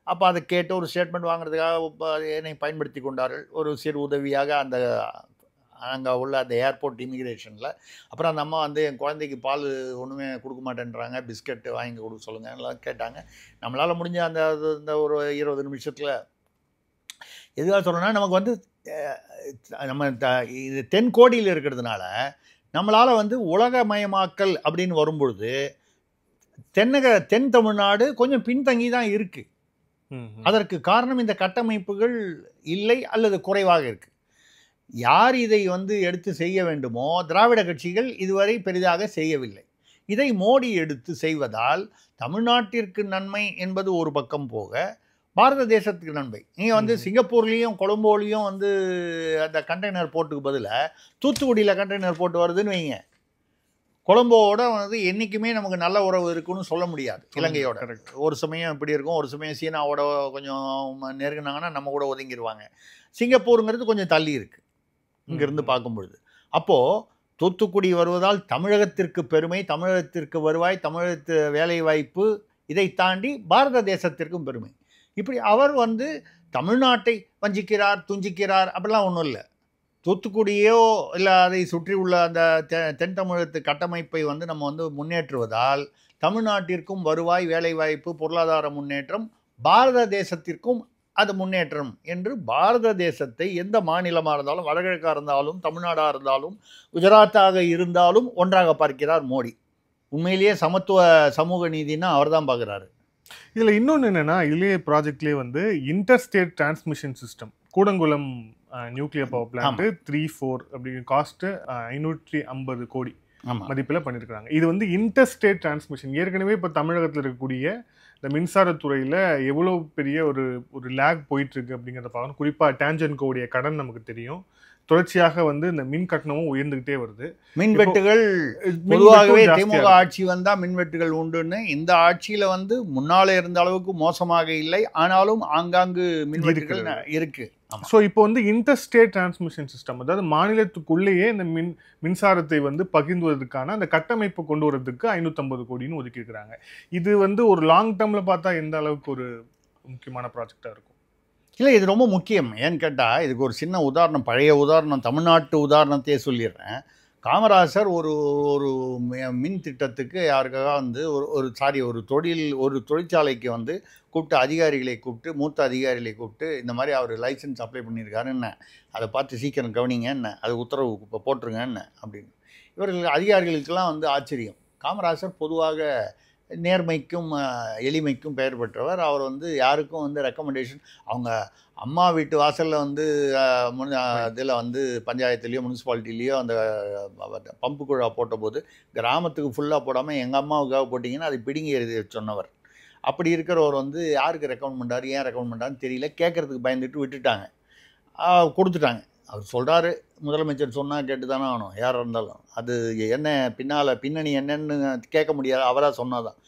S4: அப்போ அதை கேட்டு ஒரு ஸ்டேட்மெண்ட் வாங்குறதுக்காக என்னை பயன்படுத்தி கொண்டார்கள் ஒரு சிறு உதவியாக அந்த அங்கே உள்ள அந்த ஏர்போர்ட் இமிக்ரேஷனில். அப்புறம் அந்த அம்மா வந்து என் குழந்தைக்கு பால் ஒன்றுமே கொடுக்க மாட்டேன்றாங்க, பிஸ்கட்டு வாங்கி கொடுக்க சொல்லுங்கள் எல்லாம் கேட்டாங்க. நம்மளால் முடிஞ்ச அந்த ஒரு 20 நிமிஷத்தில் எதுக்காக சொல்கிறோன்னா, நமக்கு வந்து நம்ம இது தென்கோடியில் இருக்கிறதுனால நம்மளால் வந்து உலகமயமாக்கல் அப்படின்னு வரும்பொழுது தென் தமிழ்நாடு கொஞ்சம் பின்தங்கி தான் இருக்குது. அதற்கு காரணம் இந்த கட்டமைப்புகள் இல்லை அல்லது குறைவாக இருக்குது. யார் இதை வந்து எடுத்து செய்ய வேண்டுமோ திராவிட கட்சிகள் இதுவரை பெரிதாக செய்யவில்லை. இதை மோடி எடுத்து செய்வதால் தமிழ்நாட்டிற்கு நன்மை என்பது ஒரு பக்கம் போக, பாரத தேசத்துக்கு நன்மை. நீங்கள் வந்து சிங்கப்பூர்லேயும் கொலம்போலையும் வந்து அந்த கண்டெய்னர் போர்ட்டுக்கு பதிலாக தூத்துக்குடியில் கண்டெய்னர் போர்ட்டு வருதுன்னு வைங்க, கொலம்போவோட வந்து என்றைக்குமே நமக்கு நல்ல உறவு இருக்குன்னு சொல்ல முடியாது இலங்கையோட. ஒரு சமயம் இப்படி இருக்கும், ஒரு சமயம் சீனாவோட கொஞ்சம் நெருங்கினாங்கன்னா நம்ம கூட ஒதுங்கிடுவாங்க. சிங்கப்பூருங்கிறது கொஞ்சம் தள்ளி இருக்குது இங்கேருந்து பார்க்கும்பொழுது. அப்போது தூத்துக்குடி வருவதால் தமிழகத்திற்கு பெருமை, தமிழகத்திற்கு வருவாய், தமிழகத்து வேலைவாய்ப்பு, இதை தாண்டி பாரத தேசத்திற்கும் பெருமை. இப்படி அவர் வந்து தமிழ்நாட்டை வஞ்சிக்கிறார், துஞ்சிக்கிறார் அப்படிலாம் ஒன்றும் இல்லை. தூத்துக்குடியோ இல்லை அதை சுற்றி உள்ள அந்த தென் தமிழகத்து கட்டமைப்பை வந்து நம்ம வந்து முன்னேற்றுவதால் தமிழ்நாட்டிற்கும் வருவாய், வேலைவாய்ப்பு, பொருளாதார முன்னேற்றம், பாரத தேசத்திற்கும் அது முன்னேற்றம் என்று பாரத தேசத்தை எந்த மாநிலமாக இருந்தாலும், வடகிழக்காக இருந்தாலும், தமிழ்நாடாக இருந்தாலும், குஜராத்தாக இருந்தாலும் ஒன்றாக பார்க்கிறார் மோடி. உண்மையிலேயே சமத்துவ சமூக நீதினா அவர் தான் பார்க்குறாரு.
S3: இதில் இன்னொன்று என்னென்னா, இதுலேயே ப்ராஜெக்ட்லேயே வந்து interstate transmission system, Kudankulam nuclear power plant 3-4 அப்படி காஸ்ட்டு 550 கோடி மதிப்பில் பண்ணியிருக்கிறாங்க. இது வந்து இன்டர்ஸ்டேட் டிரான்ஸ்மிஷன். ஏற்கனவே இப்போ தமிழகத்தில் இருக்கக்கூடிய இந்த மின்சாரத்துறையில் எவ்வளோ பெரிய ஒரு லேக் போயிட்டுருக்கு அப்படிங்கிறத பார்க்கணும். குறிப்பாக டேஞ்சன்கோடைய கடன் நமக்கு தெரியும். தொடர்ச்சியாக வந்து இந்த மின் கட்டணமும் உயர்ந்துகிட்டே வருது.
S4: மின்வெட்டுகள் பொதுவாகவே திமுக ஆட்சி வந்தா மின்வெட்டுகள் உண்டுன்னு, இந்த ஆட்சியில வந்து முன்னால இருந்த அளவுக்கு மோசமாக இல்லை, ஆனாலும் ஆங்காங்கு மின்வெட்டுகள் இருக்கு.
S3: ஸோ இப்போ வந்து இன்டர் ஸ்டேட் டிரான்ஸ்மிஷன் சிஸ்டம், அதாவது மாநிலத்துக்குள்ளேயே இந்த மின்சாரத்தை வந்து பகிர்ந்துவதற்கான அந்த கட்டமைப்பு கொண்டு வரதுக்கு 550 கோடின்னு ஒதுக்கியிருக்கிறாங்க. இது வந்து ஒரு லாங் டேர்ம்ல பார்த்தா எந்த அளவுக்கு ஒரு முக்கியமான ப்ராஜெக்டா இருக்கும்?
S4: இல்லை, இது ரொம்ப முக்கியம். ஏன்னு கேட்டால் இதுக்கு ஒரு சின்ன உதாரணம், பழைய உதாரணம், தமிழ்நாட்டு உதாரணத்தையே சொல்லிடுறேன். காமராசர் ஒரு ஒரு மின் திட்டத்துக்கு யாருக்காக வந்து ஒரு தொழிற்சாலைக்கு வந்து கூப்பிட்டு அதிகாரிகளை கூப்பிட்டு, மூத்த அதிகாரிகளை கூப்பிட்டு, இந்த மாதிரி அவர் லைசன்ஸ் அப்ளை பண்ணியிருக்காரு என்ன, அதை பார்த்து சீக்கிரம் கவனிங்க என்ன, அது உத்தரவு இப்போ போட்டுருங்க என்ன அப்படின்னு. இவர்கள் அதிகாரிகளுக்கெல்லாம் வந்து ஆச்சரியம். காமராசர் பொதுவாக நேர்மைக்கும் எளிமைக்கும் பெயர் பெற்றவர். அவர் வந்து யாருக்கும் வந்து ரெக்கமெண்டேஷன், அவங்க அம்மா வீட்டு வாசலில் வந்து இதில் வந்து பஞ்சாயத்துலேயோ முனிசிபாலிட்டிலேயோ அந்த பம்பு குழா போட்டபோது கிராமத்துக்கு ஃபுல்லாக போடாமல் எங்கள் அம்மாவுக்காக போட்டிங்கன்னா அது பிடுங்கி எழுதி சொன்னவர். அப்படி இருக்கிறவர் வந்து யாருக்கு ரெக்கமெண்ட் பண்ணார், ஏன் ரெக்கமெண்ட் பண்ணாருன்னு தெரியல, கேட்குறதுக்கு பயந்துட்டு விட்டுட்டாங்க, கொடுத்துட்டாங்க. அவர் சொல்கிறாரு, முதலமைச்சர் சொன்னால் கேட்டு தானே ஆகணும் யாராக இருந்தாலும். அது என்ன பின்னணி என்னன்னு கேட்க முடியாது, அவராக சொன்னாதான்.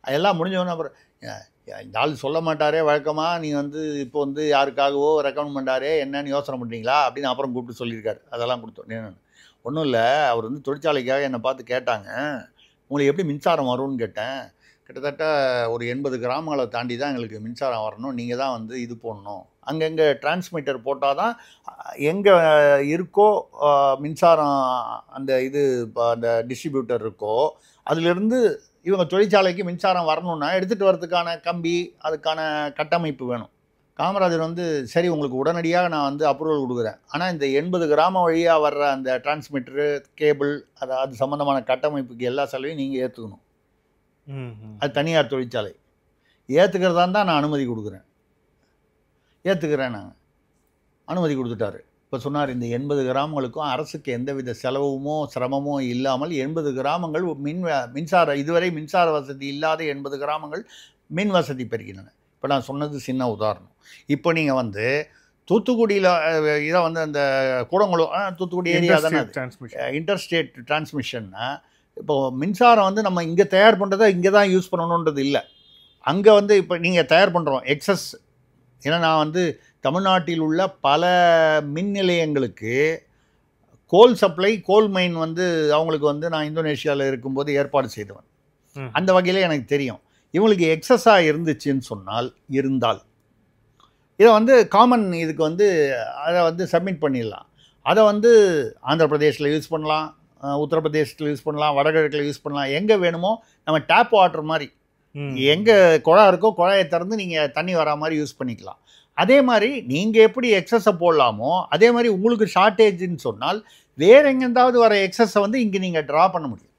S4: அதெல்லாம் முடிஞ்சவொன்னே அப்புறம் இந்த ஆள் சொல்ல மாட்டாரே வழக்கமாக, நீங்கள் வந்து இப்போ வந்து யாருக்காகவோ ரெக்கமெண்ட் பண்ணாரே என்னன்னு யோசனை பண்ணுறீங்களா அப்படின்னு அப்புறம் கூப்பிட்டு சொல்லியிருக்காரு. அதெல்லாம் கொடுத்தோம். ஒன்றும் இல்லை, அவர் வந்து தொழிற்சாலைக்காக என்னை பார்த்து கேட்டாங்க, உங்களுக்கு எப்படி மின்சாரம் வரும்னு கேட்டேன். கிட்டத்தட்ட ஒரு 80 கிராமங்களை தாண்டி தான் எங்களுக்கு மின்சாரம் வரணும், நீங்கள் தான் வந்து இது போடணும், அங்கங்கே டிரான்ஸ்மிட்டர் போட்டால் தான் எங்கே இருக்கோ மின்சாரம் அந்த இது அந்த டிஸ்ட்ரிபியூட்டர் இருக்கோ அதிலிருந்து இவங்க தொழிற்சாலைக்கு மின்சாரம் வரணுன்னா எடுத்துகிட்டு வரதுக்கான கம்பி, அதுக்கான கட்டமைப்பு வேணும். காமராஜர் வந்து சரி உங்களுக்கு உடனடியாக நான் வந்து அப்ரூவல் கொடுக்குறேன், ஆனால் இந்த 80 கிராமம் வழியாக வர்ற அந்த டிரான்ஸ்மிட்டரு கேபிள் அது சம்மந்தமான கட்டமைப்புக்கு எல்லா செலவையும் நீங்கள் ஏற்றுக்கணும். அது தனியார் தொழிற்சாலை ஏற்றுக்கிறதா தான் நான் அனுமதி கொடுக்குறேன். ஏற்றுக்கிறேன், நாங்கள் அனுமதி கொடுத்துட்டாரு. இப்போ சொன்னார், இந்த 80 கிராமங்களுக்கும் அரசுக்கு எந்தவித செலவுமோ சிரமமோ இல்லாமல் 80 கிராமங்கள் மின்சார இதுவரை மின்சார வசதி இல்லாத 80 கிராமங்கள் மின் வசதி பெறுகின்றன. இப்போ நான் சொன்னது சின்ன உதாரணம். இப்போ நீங்கள் வந்து தூத்துக்குடியில் இதை வந்து அந்த கூடங்குளம் தூத்துக்குடி ஏரியா தானே இன்டர் ஸ்டேட் டிரான்ஸ்மிஷன்னா, இப்போது மின்சாரம் வந்து நம்ம இங்கே தயார் பண்ணுறதை இங்கே தான் யூஸ் பண்ணணுன்றது இல்லை. அங்கே வந்து இப்போ நீங்கள் தயார் பண்ணுறோம் எக்ஸஸ். ஏன்னா நான் வந்து தமிழ்நாட்டில் உள்ள பல மின் நிலையங்களுக்கு கோல் சப்ளை, கோல் மைன் வந்து அவங்களுக்கு வந்து நான் இந்தோனேஷியாவில் இருக்கும்போது ஏற்பாடு செய்தவன். அந்த வகையில் எனக்கு தெரியும். இவங்களுக்கு எக்ஸஸாக இருந்துச்சுன்னு சொன்னால் இதை வந்து காமன் இதுக்கு வந்து அதை வந்து சப்மிட் பண்ணிடலாம். அதை வந்து ஆந்திர பிரதேஷில் யூஸ் பண்ணலாம், உத்தரப்பிரதேசத்தில் யூஸ் பண்ணலாம், வடகிழக்கில் யூஸ் பண்ணலாம், எங்கே வேணுமோ. நம்ம டேப் வாட்டர் மாதிரி எங்கே குழாய் இருக்கோ குழாயை திறந்து நீங்கள் தண்ணி வரா மாதிரி யூஸ் பண்ணிக்கலாம். அதே மாதிரி நீங்கள் எப்படி எக்ஸஸை போடலாமோ அதே மாதிரி உங்களுக்கு ஷார்ட்டேஜ்னு சொன்னால் வேறு எங்கேருந்தாவது வர எக்ஸஸை வந்து இங்கே நீங்கள் ட்ரா பண்ண முடியும்.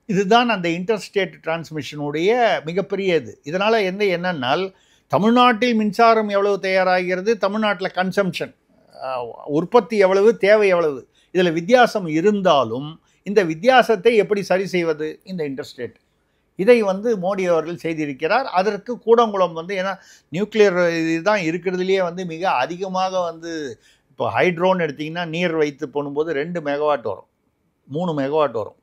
S4: இதுதான் அந்த இன்டர்ஸ்டேட் டிரான்ஸ்மிஷனுடைய மிகப்பெரிய இது. இதனால் என்னென்னால் தமிழ்நாட்டில் மின்சாரம் எவ்வளவு தயாராகிறது, தமிழ்நாட்டில் கன்சம்ஷன் உற்பத்தி எவ்வளவு, தேவை எவ்வளவு, இதில் வித்தியாசம் இருந்தாலும் இந்த வித்தியாசத்தை எப்படி சரி செய்வது, இந்த இன்டர்ஸ்டேட் இதை வந்து மோடி அவர்கள் செய்திருக்கிறார். அதற்கு கூடங்குளம் வந்து ஏன்னா நியூக்ளியர் இதுதான் இருக்கிறதுலையே வந்து மிக அதிகமாக வந்து இப்போ ஹைட்ரோன்னு எடுத்திங்கன்னா நீர் வைத்து போடும்போது 2 மெகாவாட் வரும், 3 மெகாவாட் வரும்.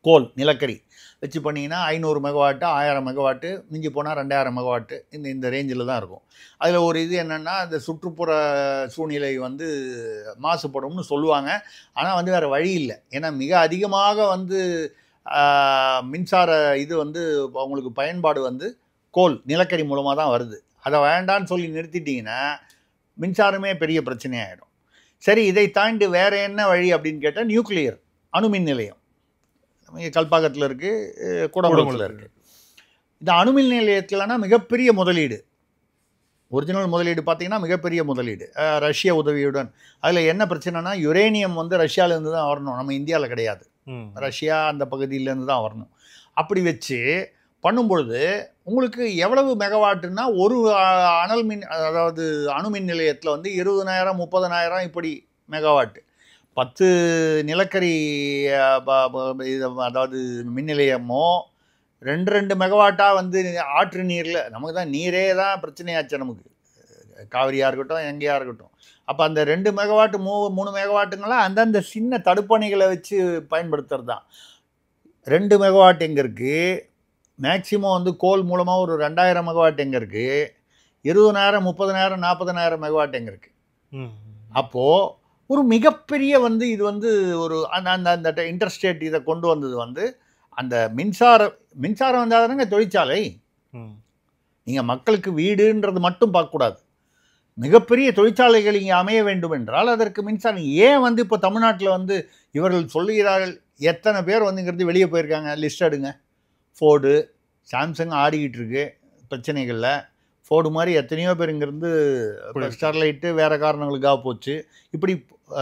S4: கோல் நிலக்கரி வச்சு பண்ணிங்கன்னா 500 மெகாவாட்டு, 1000 மெகாவாட்டு, மிஞ்சி போனால் 2000 மெகாவாட்டு, இந்த ரேஞ்சில் தான் இருக்கும். அதில் ஒரு இது என்னென்னா இந்த சுற்றுப்புற சூழ்நிலை வந்து மாசுபடும்னு சொல்லுவாங்க. ஆனால் வந்து வேறு வழி இல்லை. ஏன்னா மிக அதிகமாக வந்து மின்சார இது வந்து அவங்களுக்கு பயன்பாடு வந்து கோல் நிலக்கரி மூலமாக தான் வருது. அதை வேண்டான்னு சொல்லி நிறுத்திட்டிங்கன்னா மின்சாரமே பெரிய பிரச்சனையாகிடும். சரி, இதை தாண்டி வேறு என்ன வழி அப்படின்னு கேட்டால் நியூக்ளியர் அணுமின் நிலையம் கல்பாக்கத்தில் இருக்குது, கூடங்குளத்தில் இருக்குது. இந்த அணுமின் நிலையத்தில்னா மிகப்பெரிய முதலீடு, ஒரிஜினல் முதலீடு பார்த்திங்கன்னா மிகப்பெரிய முதலீடு, ரஷ்ய உதவியுடன். அதில் என்ன பிரச்சனைனா யுரேனியம் வந்து ரஷ்யாவிலேருந்து தான் வரணும், நம்ம இந்தியாவில் கிடையாது. ரஷ்யா அந்த பகுதியிலேருந்து தான் வரணும். அப்படி வச்சு பண்ணும்பொழுது உங்களுக்கு எவ்வளவு மெகாவாட்டுன்னா ஒரு அனல் மின் அதாவது அணுமின் நிலையத்தில் வந்து 20,000 30,000 இப்படி மெகாவாட்டு. 10 நிலக்கரி அதாவது மின் நிலையமோ 2 மெகாவாட்டாக வந்து ஆற்று நீரில் நமக்கு தான் நீரே தான் பிரச்சனையாச்சு. நமக்கு காவிரியாக இருக்கட்டும் எங்கேயா இருக்கட்டும். அப்போ அந்த 2 மெகாவாட் 3 மெகாவாட்டுங்களாம் அந்தந்த சின்ன தடுப்பணைகளை வச்சு பயன்படுத்துறது தான். 2 மெகாவாட் எங்கே இருக்குது, மேக்சிமம் வந்து கோல் மூலமாக ஒரு 2000 மெகாவாட் எங்கே இருக்குது, 20,000 30,000 40,000 மெகாவாட் எங்கே இருக்குது. அப்போது ஒரு மிகப்பெரிய வந்து இது வந்து ஒரு அந்த இன்டர்ஸ்டேட் இதை கொண்டு வந்தது வந்து அந்த மின்சாரம் வந்தால் தானங்க தொழிற்சாலை. நீங்கள் மக்களுக்கு வீடுன்றது மட்டும் பார்க்கக்கூடாது, மிகப்பெரிய தொழிற்சாலைகள் இங்கே அமைய வேண்டும் என்றால் அதற்கு மின்சாரம். ஏன் வந்து இப்போ தமிழ்நாட்டில் வந்து இவர்கள் சொல்லுகிறார்கள், எத்தனை பேர் வந்துங்கிறது வெளியே போயிருக்காங்க, லிஸ்ட் எடுங்க. ஃபோர்டு, சாம்சங் ஆடிக்கிட்டு இருக்கு பிரச்சனைகளில். ஃபோர்டு மாதிரி எத்தனையோ பேர் இங்கேருந்து ஸ்டெர்லைட்டு வேறு காரணங்களுக்காக போச்சு. இப்படி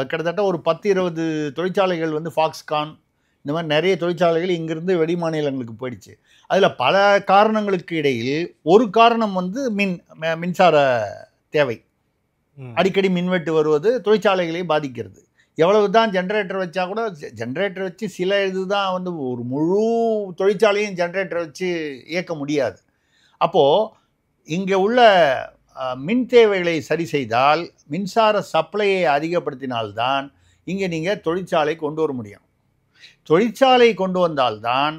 S4: கிட்டத்தட்ட ஒரு 10-20 தொழிற்சாலைகள் வந்து ஃபாக்ஸ்கான் இந்த மாதிரி நிறைய தொழிற்சாலைகள் இங்கேருந்து வெளி மாநிலங்களுக்கு போயிடுச்சு. அதில் பல காரணங்களுக்கு இடையில் ஒரு காரணம் வந்து மின்சார தேவை. அடிக்கடி மின்வெட்டு வருவது தொழிற்சாலைகளையும் பாதிக்கிறது. எவ்வளவு தான் ஜென்ரேட்டர் வச்சா கூட, ஜென்ரேட்டர் வச்சு சில இதுதான் வந்து ஒரு முழு தொழிற்சாலையும் ஜென்ரேட்டர் வச்சு இயக்க முடியாது. அப்போது இங்கே உள்ள மின் தேவைகளை சரி செய்தால், மின்சார சப்ளையை அதிகப்படுத்தினால்தான் இங்கே நீங்கள் தொழிற்சாலை கொண்டு வர முடியும். தொழிற்சாலை கொண்டு வந்தால்தான்,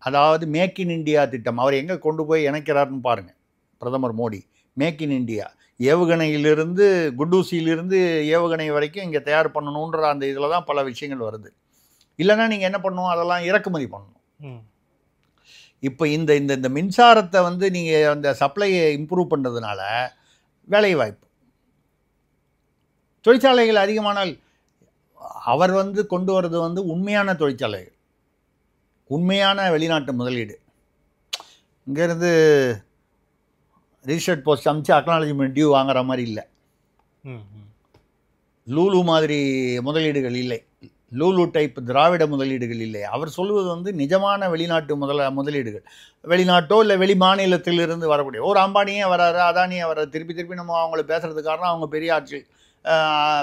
S4: அதாவது மேக் இன் இண்டியா திட்டம் அவர் எங்கே கொண்டு போய் இணைக்கிறாருன்னு பாருங்கள் பிரதமர் மோடி. மேக் இன் இண்டியா, ஏவுகணையிலிருந்து குண்டூசியிலிருந்து ஏவுகணை வரைக்கும் இங்கே தயார் பண்ணணுன்ற அந்த இதில் தான் பல விஷயங்கள் வருது. இல்லைன்னா நீங்கள் என்ன பண்ணணும், அதெல்லாம் இறக்குமதி பண்ணணும். இப்போ இந்த இந்த இந்த மின்சாரத்தை வந்து நீங்கள் அந்த சப்ளையை இம்ப்ரூவ் பண்ணுறதுனால வேலைவாய்ப்பு, தொழிற்சாலைகள் அதிகமானால் அவர் வந்து கொண்டு வர்றது வந்து உண்மையான தொழிற்சாலைகள், உண்மையான வெளிநாட்டு முதலீடு. இங்கேருந்து ரிஜிஸ்டர்ட் போஸ்ட் அமிச்சு அக்னாலஜ்மெண்ட் டியூ வாங்குற மாதிரி இல்லை. லூலு மாதிரி முதலீடுகள் இல்லை, லூலு டைப் திராவிட முதலீடுகள் இல்லை. அவர் சொல்வது வந்து நிஜமான வெளிநாட்டு முதலீடுகள், வெளிநாட்டோ இல்லை வெளி மாநிலத்திலிருந்து வரக்கூடிய ஒரு அம்பானியே வராரு, அதானியே வராரு. திருப்பி நம்ம அவங்கள பேசுகிறதுக்கு காரணம் அவங்க பெரிய ஆட்சி.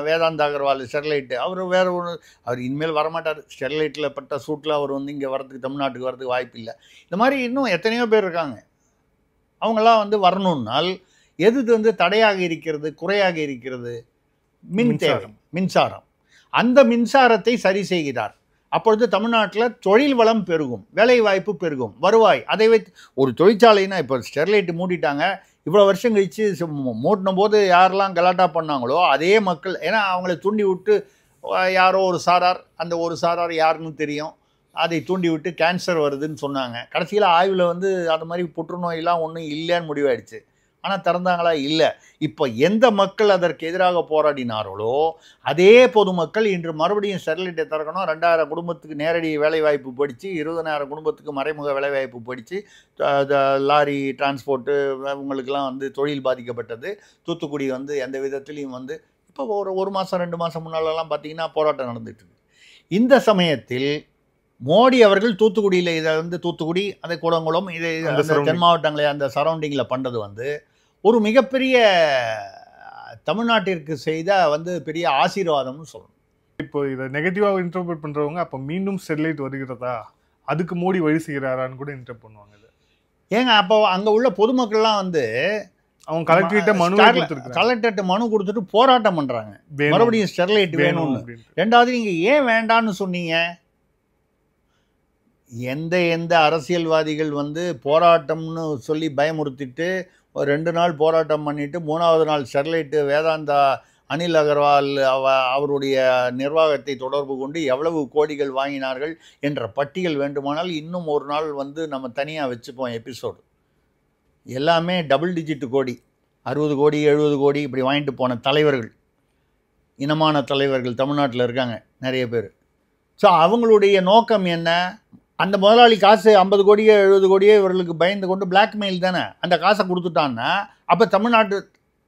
S4: வேதாந்த் அகர்வால் ஸ்டெர்லைட்டு, அவர் வேறு ஒன்று, அவர் இனிமேல் வரமாட்டார். ஸ்டெர்லைட்டில் பட்ட சூட்டில் அவர் வந்து இங்கே வரதுக்கு, தமிழ்நாட்டுக்கு வரதுக்கு வாய்ப்பு இல்லை. இந்த மாதிரி இன்னும் எத்தனையோ பேர் இருக்காங்க. அவங்களாம் வந்து வரணுன்னால் எது வந்து தடையாக இருக்கிறது, குறையாக இருக்கிறது? மின் தேவை, மின்சாரம். அந்த மின்சாரத்தை சரி செய்கிறார். அப்பொழுது தமிழ்நாட்டில் தொழில் வளம் பெருகும், வேலை வாய்ப்பு பெருகும், வருவாய். அதை வைத்து ஒரு தொழிற்சாலைன்னா, இப்போ ஸ்டெர்லைட்டு மூடிட்டாங்க, இவ்வளோ வருஷம் கழித்து மூட்டின போது யாரெல்லாம் கலாட்டா பண்ணாங்களோ அதே மக்கள், ஏன்னா அவங்கள தூண்டி விட்டு யாரோ ஒரு சாரார், அந்த ஒரு சாரார் யாருன்னு தெரியும், அதை தூண்டி விட்டு கேன்சர் வருதுன்னு சொன்னாங்க. கடைசியில் ஆய்வில் வந்து அது மாதிரி புற்றுநோயெல்லாம் ஒன்றும் இல்லைன்னு முடிவாயிடுச்சு. ஆனால் திறந்தாங்களா? இல்லை. இப்போ எந்த மக்கள் அதற்கு எதிராக போராடினார்களோ அதே பொதுமக்கள் இன்று மறுபடியும் ஸ்டெர்லைட்டை திறக்கணும், 2000 குடும்பத்துக்கு நேரடி வேலைவாய்ப்பு போயிடுச்சு, 20,000 குடும்பத்துக்கு மறைமுக வேலைவாய்ப்பு போயிடுச்சு, லாரி டிரான்ஸ்போர்ட்டு அவங்களுக்கெல்லாம் வந்து தொழில் பாதிக்கப்பட்டது. தூத்துக்குடி வந்து எந்த விதத்துலேயும் வந்து இப்போ ஒரு மாதம் 2 மாதம் முன்னாலெல்லாம் பார்த்தீங்கன்னா போராட்டம் நடந்துட்டுருக்கு. இந்த சமயத்தில் மோடி அவர்கள் தூத்துக்குடியில் இதை வந்து தூத்துக்குடி, அந்த கூடங்குளம், இதை தென் மாவட்டங்களை அந்த சரௌண்டிங்கில் பண்ணுறது வந்து ஒரு மிகப்பெரிய தமிழ்நாட்டிற்கு செய்த வந்து பெரிய ஆசீர்வாதம்னு சொல்லணும்.
S3: இப்போ இதை நெகட்டிவாக இன்டர்பிரட் பண்ணுறவங்க அப்போ மீண்டும் ஸ்டெர்லைட் வருகிறதா, அதுக்கு மோடி வழி செய்கிறாரான்னு கூட இன்டர்பிரட் பண்ணுவாங்க. இது ஏங்க
S4: அப்போ அங்கே உள்ள பொதுமக்கள்லாம் வந்து
S3: அவங்க கலெக்டர்கிட்ட
S4: மனு கொடுத்துட்டு போராட்டம் பண்ணுறாங்க, மறுபடியும் ஸ்டெர்லைட் வேணும்னு. ரெண்டாவது, நீங்கள் ஏன் வேண்டான்னு சொன்னீங்க? எந்த அரசியல்வாதிகள் வந்து போராட்டம்னு சொல்லி பயமுறுத்திட்டு ஒரு 2 நாள் போராட்டம் பண்ணிவிட்டு 3வது நாள் ஸ்டெர்லைட்டு வேதாந்தா அனில் அகர்வால் அவருடைய நிர்வாகத்தை தொடர்பு கொண்டு எவ்வளவு கோடிகள் வாங்கினார்கள் என்ற பட்டியல் வேண்டுமானால் இன்னும் ஒரு நாள் வந்து நம்ம தனியாக வச்சுப்போம் எபிசோடு. எல்லாமே டபுள் டிஜிட் கோடி, 60 கோடி 70 கோடி இப்படி வாங்கிட்டு போன தலைவர்கள், இனமான தலைவர்கள் தமிழ்நாட்டில் இருக்காங்க நிறைய பேர். ஸோ அவங்களுடைய நோக்கம் என்ன? அந்த முதலாளி காசு 50 கோடியோ 70 கோடியோ இவர்களுக்கு பயந்து கொண்டு பிளாக்மெயில் தானே, அந்த காசை கொடுத்துட்டான்னா அப்போ தமிழ்நாட்டு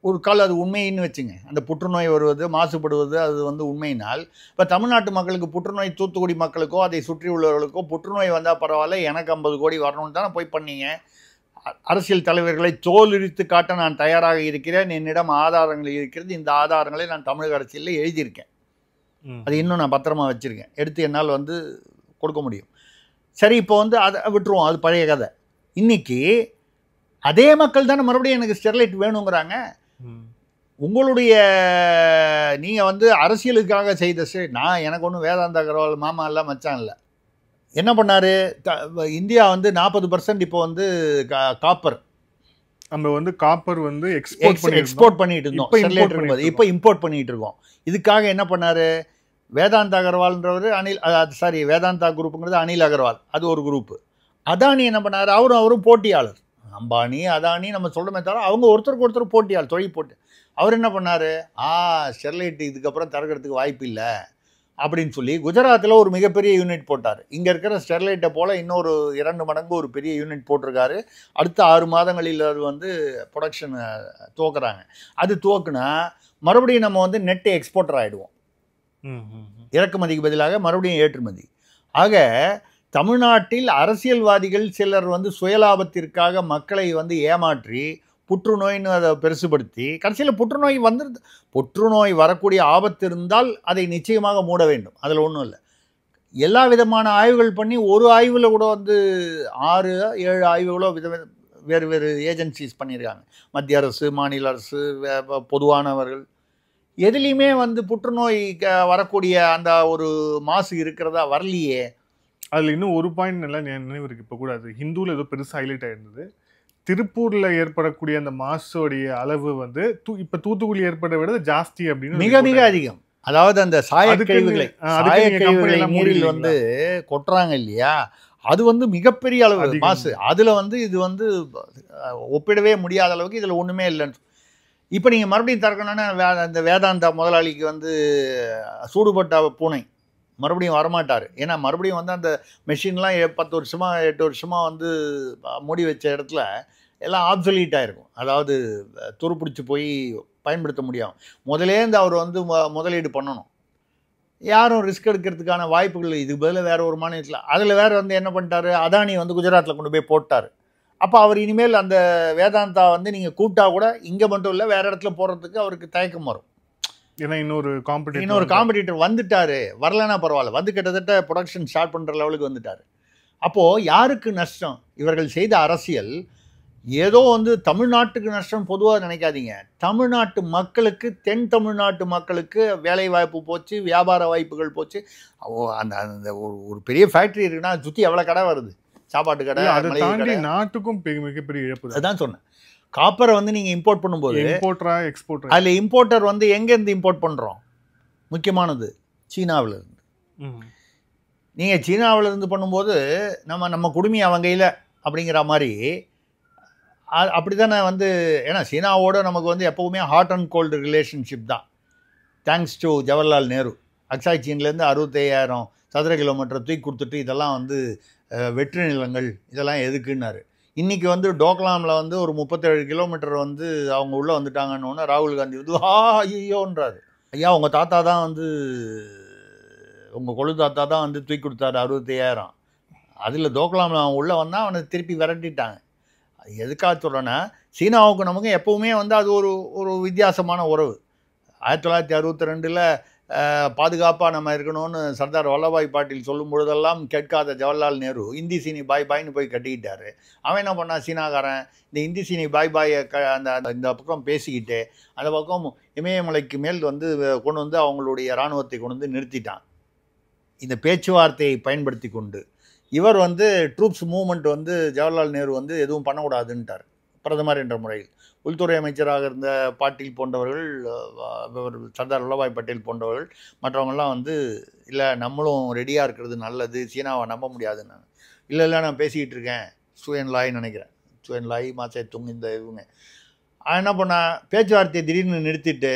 S4: ஒரு கால் அது உண்மைன்னு வச்சுங்க. அந்த புற்றுநோய் வருவது, மாசுபடுவது அது வந்து உண்மையினால், இப்போ தமிழ்நாட்டு மக்களுக்கு புற்றுநோய், தூத்துக்குடி மக்களுக்கோ அதை சுற்றி உள்ளவர்களுக்கோ புற்றுநோய் வந்தால் பரவாயில்ல, எனக்கு 50 கோடி வரணும்னு தானே போய் பண்ணீங்க. அரசியல் தலைவர்களை தோலுரித்து காட்ட நான் தயாராக இருக்கிறேன், என்னிடம் ஆதாரங்கள் இருக்கிறது, இந்த ஆதாரங்களை நான் தமிழக அரசியலில் எழுதியிருக்கேன், அது இன்னும் நான் பத்திரமா வச்சுருக்கேன், எடுத்து என்னால் வந்து கொடுக்க முடியும். சரி, இப்போ வந்து அதை விட்டுருவோம், அது பழைய கதை. இன்றைக்கி அதே மக்கள் தானே மறுபடியும் எனக்கு ஸ்டெர்லைட் வேணுங்கிறாங்க. உங்களுடைய நீங்கள் வந்து அரசியலுக்காக செய்த நான் எனக்கு ஒன்றும் வேதாந்த அகர்வால் மாமா இல்லை மச்சான் இல்லை. என்ன பண்ணார், இந்தியா வந்து 40% இப்போ வந்து காப்பர்
S3: நம்ம வந்து காப்பர் வந்து
S4: எக்ஸ்போர்ட் பண்ணிட்டு இருந்தோம். ஸ்டெர்லைட் இருக்கும்போது இப்போ இம்போர்ட் பண்ணிட்டு இருக்கோம். இதுக்காக என்ன பண்ணார், வேதாந்தா அகர்வால்ன்றவர் வேதாந்தா குரூப்புங்கிறது அனில் அகர்வால், அது ஒரு குரூப்பு. அதானி என்ன பண்ணார், அவரும் போட்டியாளர். அம்பானி அதானி நம்ம சொல்கிறோமே தவிர அவங்க ஒருத்தருக்கு ஒருத்தர் போட்டியாளர், தொழில் போட்டி. அவர் என்ன பண்ணார், ஸ்டெர்லைட் இதுக்கப்புறம் திறக்கிறதுக்கு வாய்ப்பு இல்லை அப்படின்னு சொல்லி குஜராத்தில் ஒரு மிகப்பெரிய யூனிட் போட்டார். இங்கே இருக்கிற ஸ்டெர்லைட்டை போல் இன்னொரு 2 மடங்கு ஒரு பெரிய யூனிட் போட்டிருக்காரு. அடுத்த 6 மாதங்களில் அது வந்து ப்ரொடக்ஷன் துவக்குறாங்க. அது துவக்குனா மறுபடியும் நம்ம வந்து நெட் எக்ஸ்போர்ட்டர் ஆகிடுவோம். இறக்குமதிக்கு பதிலாக மறுபடியும் ஏற்றுமதி. ஆக தமிழ்நாட்டில் அரசியல்வாதிகள் சிலர் வந்து சுயலாபத்திற்காக மக்களை வந்து ஏமாற்றி புற்றுநோயின்னு அதை பெருசுபடுத்தி கடைசியில் புற்றுநோய் வரக்கூடிய ஆபத்து இருந்தால் அதை நிச்சயமாக மூட வேண்டும், அதில் ஒன்றும் இல்லை. எல்லா விதமான ஆய்வுகள் பண்ணி ஒரு ஆய்வில் கூட வந்து 6-7 ஆய்வுகளோ வேறு வேறு ஏஜென்சிஸ் பண்ணியிருக்காங்க. மத்திய அரசு, மாநில அரசு, பொதுவானவர்கள், எதுலேயுமே வந்து புற்றுநோய் வரக்கூடிய அந்த ஒரு மாசு இருக்கிறதா வரலையே.
S3: அதில் இன்னும் ஒரு பாயிண்ட் நல்லா நினைவு இருக்குது. இப்போ கூட அது ஹிந்துவில் ஏதோ பெருசாக ஹைலைட் ஆயிருந்தது. திருப்பூரில் ஏற்படக்கூடிய அந்த மாசோடைய அளவு வந்து இப்போ தூத்துக்குடி ஏற்பட விட ஜாஸ்தி அப்படின்னு
S4: மிக மிக அதிகம். அதாவது அந்த சாயக்கழிவுகளை நீரில் வந்து கொட்டுறாங்க இல்லையா, அது வந்து மிகப்பெரிய அளவு மாசு. அதில் வந்து இது வந்து ஒப்பிடவே முடியாத அளவுக்கு இதில் ஒன்றுமே இல்லைன்னு. இப்போ நீங்கள் மறுபடியும் திறக்கணுன்னா அந்த வேதாந்தா முதலாளிக்கு வந்து சூடுபட்ட பூனை மறுபடியும் வரமாட்டார். ஏன்னா மறுபடியும் வந்து அந்த மெஷின்லாம் 10 வருஷமா 8 வருஷமாக வந்து மூடி வச்ச இடத்துல எல்லாம் ஆப்சொலீட் ஆகிருக்கும். அதாவது துருப்பிடிச்சு போய் பயன்படுத்த முடியும். முதலேருந்து அவர் வந்து முதலீடு பண்ணணும். யாரும் ரிஸ்க் எடுக்கிறதுக்கான வாய்ப்புகள் இதுக்கு பதில் வேறு ஒரு மாநிலத்தில். அதில் வேறு வந்து என்ன பண்ணிட்டாரு, அதானி வந்து குஜராத்தில் கொண்டு போய் போட்டார். அப்போ அவர் இனிமேல் அந்த வேதாந்தா வந்து நீங்கள் கூப்பிட்டா கூட இங்கே மட்டும் இல்லை வேறு இடத்துல போடுறதுக்கு அவருக்கு தயக்கம் வரும்.
S3: ஏன்னா இன்னொரு
S4: காம்படிட்டர் வந்துட்டார். வரலன்னா பரவாயில்ல, வந்து கிட்டத்தட்ட ப்ரொடக்ஷன் ஸ்டார்ட் பண்ணுற லெவலுக்கு வந்துட்டார். அப்போது யாருக்கு நஷ்டம்? இவர்கள் செய்த அரசியல் ஏதோ வந்து தமிழ்நாட்டுக்கு நஷ்டம் பொதுவாக நினைக்காதீங்க. தமிழ்நாட்டு மக்களுக்கு, தென் தமிழ்நாட்டு மக்களுக்கு வேலை வாய்ப்பு போச்சு, வியாபார வாய்ப்புகள் போச்சு. அந்த ஒரு பெரிய ஃபேக்ட்ரி இருக்குன்னா சுற்றி எவ்வளோ கடை வருது, சாப்பாட்டு கடை,
S3: நாட்டுக்கும் மிகப்பெரிய இழப்பு.
S4: அதுதான் சொன்னேன். காப்பரை வந்து நீங்கள் இம்போர்ட் பண்ணும்போது
S3: எக்ஸ்போர்ட்டர்,
S4: அதில் இம்போர்ட்டர் வந்து எங்கேருந்து இம்போர்ட் பண்ணுறோம்? முக்கியமானது சீனாவிலேருந்து. நீங்கள் சீனாவிலேருந்து பண்ணும்போது நம்ம குடுமி அவன் கையில் அப்படிங்கிற மாதிரி அப்படி தானே வந்து. ஏன்னா சீனாவோட நமக்கு வந்து எப்போவுமே ஹாட் அண்ட் கோல்டு ரிலேஷன்ஷிப் தான். Thanks to Jawaharlal Nehru. அக்சாய் சீன்லேருந்து 65,000 சதுர கிலோமீட்டர் தூக்கி கொடுத்துட்டு இதெல்லாம் வந்து வெற்றி நிலங்கள், இதெல்லாம் எதுக்குன்னாரு. இன்றைக்கி வந்து டோக்லாமில் வந்து ஒரு 37 கிலோமீட்டர் வந்து அவங்க உள்ளே வந்துட்டாங்கன்னு ராகுல் காந்தி வந்து ஐயோன்றாரு. ஐயா உங்கள் தாத்தா தான் வந்து, உங்கள் கொழு தாத்தா தான் வந்து தூக்கி கொடுத்தாரு 65,000. அதில் டோக்லாமில் அவன் உள்ளே வந்தால் அவனை திருப்பி விரட்டிட்டாங்க. எதுக்காக சொல்கிறேன்னா, சீனாவுக்கு நமக்கு எப்போவுமே வந்து அது ஒரு வித்தியாசமான உறவு. 1962 பாதுகாப்பாக நம்ம இருக்கணும்னு சர்தார் வல்லபாய் பாட்டீல் சொல்லும் பொழுதெல்லாம் கேட்காத ஜவஹர்லால் நேரு இந்தி சீனி பாய் பாய்னு போய் கட்டிக்கிட்டாரு. அவன் என்ன பண்ணான், சீனாக்காரன் இந்த இந்தி சீனி பாய் பாயை இந்த பக்கம் பேசிக்கிட்டு அந்த பக்கம் இமயமலைக்கு மேல் வந்து கொண்டு வந்து அவங்களுடைய இராணுவத்தை கொண்டு வந்து நிறுத்திட்டான். இந்த பேச்சுவார்த்தையை பயன்படுத்தி கொண்டு இவர் வந்து ட்ரூப்ஸ் மூவ்மெண்ட் வந்து ஜவஹர்லால் நேரு வந்து எதுவும் பண்ணக்கூடாதுன்ட்டார் பிரதமர் என்ற முறையில். உள்துறை அமைச்சராக இருந்த பாட்டீல் போன்றவர்கள், சர்தார் வல்லபாய் பட்டேல் போன்றவர்கள், மற்றவங்கெல்லாம் வந்து இல்லை நம்மளும் ரெடியாக இருக்கிறது நல்லது, சீனாவை நம்ப முடியாதுன்னு. இல்லை நான் பேசிக்கிட்டு இருக்கேன், சுயன்லாய்ன்னு நினைக்கிறேன், சுயன்லாய் மாசே துங் இந்த இவங்க என்ன பண்ண பேச்சுவார்த்தையை திடீர்னு நிறுத்திட்டு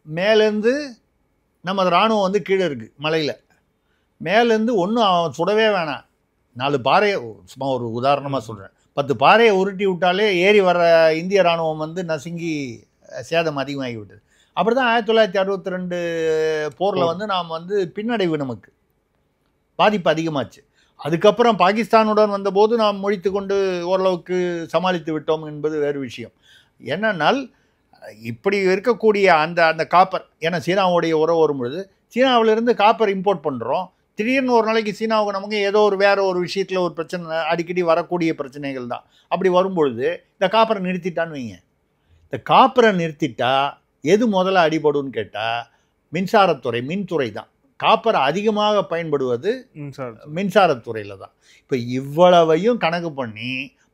S4: மேலேருந்து நம்ம இராணுவம் வந்து கீழே இருக்குது மலையில், மேலேருந்து ஒன்றும் அவன் சுடவே வேணாம், 4 பாறையை சும்மா ஒரு உதாரணமாக சொல்கிறேன், 10 பாறையை உருட்டி விட்டாலே ஏறி வர இந்திய இராணுவம் வந்து நசுங்கி சேதம் அதிகமாகி விட்டது. அப்படி தான் 1962 போரில் வந்து நாம் வந்து பின்னடைவு, நமக்கு பாதிப்பு அதிகமாச்சு. அதுக்கப்புறம் பாகிஸ்தானுடன் வந்தபோது நாம் மொழித்து கொண்டு ஓரளவுக்கு சமாளித்து விட்டோம் என்பது வேறு விஷயம். என்னன்னால் இப்படி இருக்கக்கூடிய அந்த காப்பர், ஏன்னா சீனாவுடைய உறவு வரும்பொழுது சீனாவிலிருந்து காப்பர் இம்போர்ட் பண்ணுறோம். திடீர்னு ஒரு நாளைக்கு சீனாவுக்கு நமக்கு ஏதோ வேறு ஒரு விஷயத்தில் ஒரு பிரச்சனை, அடிக்கடி வரக்கூடிய பிரச்சனைகள் தான். அப்படி வரும்பொழுது இந்த காப்பரை நிறுத்திட்டான்னு வைங்க, இந்த காப்பரை நிறுத்திட்டா எது முதல்ல அடிபடும்னு கேட்டால் மின்சாரத்துறை, மின்துறை தான். காப்பர் அதிகமாக பயன்படுவது மின்சாரத்துறையில் தான். இப்போ இவ்வளவையும் கணக்கு பண்ணி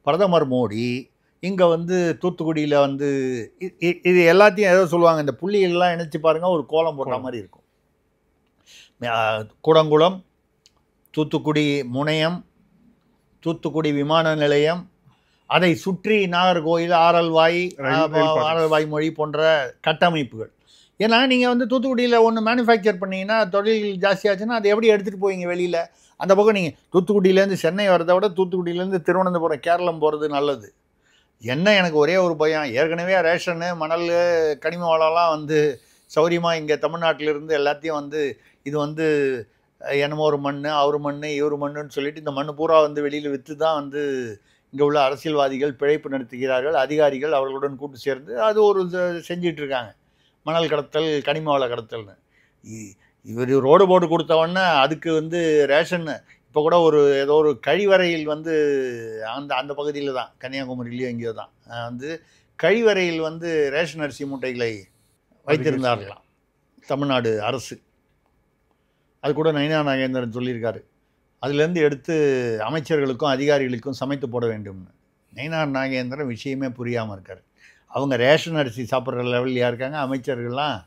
S4: பிரதமர் மோடி இங்கே வந்து தூத்துக்குடியில் வந்து இது எல்லாத்தையும் ஏதோ சொல்லுவாங்க, இந்த புள்ளிகள்லாம் இணைச்சி பாருங்கள், ஒரு கோலம் போடுற மாதிரி இருக்கும். கூடங்குளம், தூத்துக்குடி முனையம், தூத்துக்குடி விமான நிலையம், அதை சுற்றி நாகர்கோயில், ஆரல்வாய் மொழி போன்ற கட்டமைப்புகள். ஏன்னா நீங்கள் வந்து தூத்துக்குடியில் ஒன்று மேனுஃபேக்சர் பண்ணிங்கன்னா தொழில்கள் ஜாஸ்தியாச்சுன்னா அதை எப்படி எடுத்துகிட்டு போவீங்க வெளியில்? அந்த பக்கம் நீங்கள் தூத்துக்குடியிலேருந்து சென்னை வரதை விட தூத்துக்குடியிலேருந்து திருவனந்தபுரம், கேரளம் போகிறது நல்லது. என்ன எனக்கு ஒரே ஒரு பயம், ஏற்கனவே ரேஷனு, மணல், கனிம வளம்லாம் வந்து சௌரியமாக இங்கே தமிழ்நாட்டிலிருந்து எல்லாத்தையும் வந்து இது வந்து என்னமோ ஒரு மண், அவர் மண், இவர் மண்ணுன்னு சொல்லிட்டு இந்த மண் பூரா வந்து வெளியில் விற்று தான் வந்து இங்கே உள்ள அரசியல்வாதிகள் பிழைப்பு நடத்துகிறார்கள். அதிகாரிகள் அவர்களுடன் கூட்டு சேர்ந்து அது ஒரு செஞ்சிட்ருக்காங்க, மணல் கடத்தல், கனிம வள கடத்தல்னு. இவர் ரோடு போட்டு கொடுத்தவொடனே அதுக்கு வந்து ரேஷன் இப்போ கூட ஒரு ஏதோ ஒரு கழிவறையில் வந்து அந்த பகுதியில் தான், கன்னியாகுமரியிலையும் எங்கேயோ தான் வந்து கழிவறையில் வந்து ரேஷன் அரிசி மூட்டைகளை வைத்திருந்தார்களாம் தமிழ்நாடு அரசு. அது கூட நயினா நாகேந்திரன் சொல்லியிருக்காரு, அதுலேருந்து எடுத்து அமைச்சர்களுக்கும் அதிகாரிகளுக்கும் சமைத்து போட வேண்டும்னு. நயினா நாகேந்திரன் விஷயமே புரியாமல் இருக்கார். அவங்க ரேஷன் அரிசி சாப்பிட்ற லெவல்லையா இருக்காங்க அமைச்சர்கள்லாம்?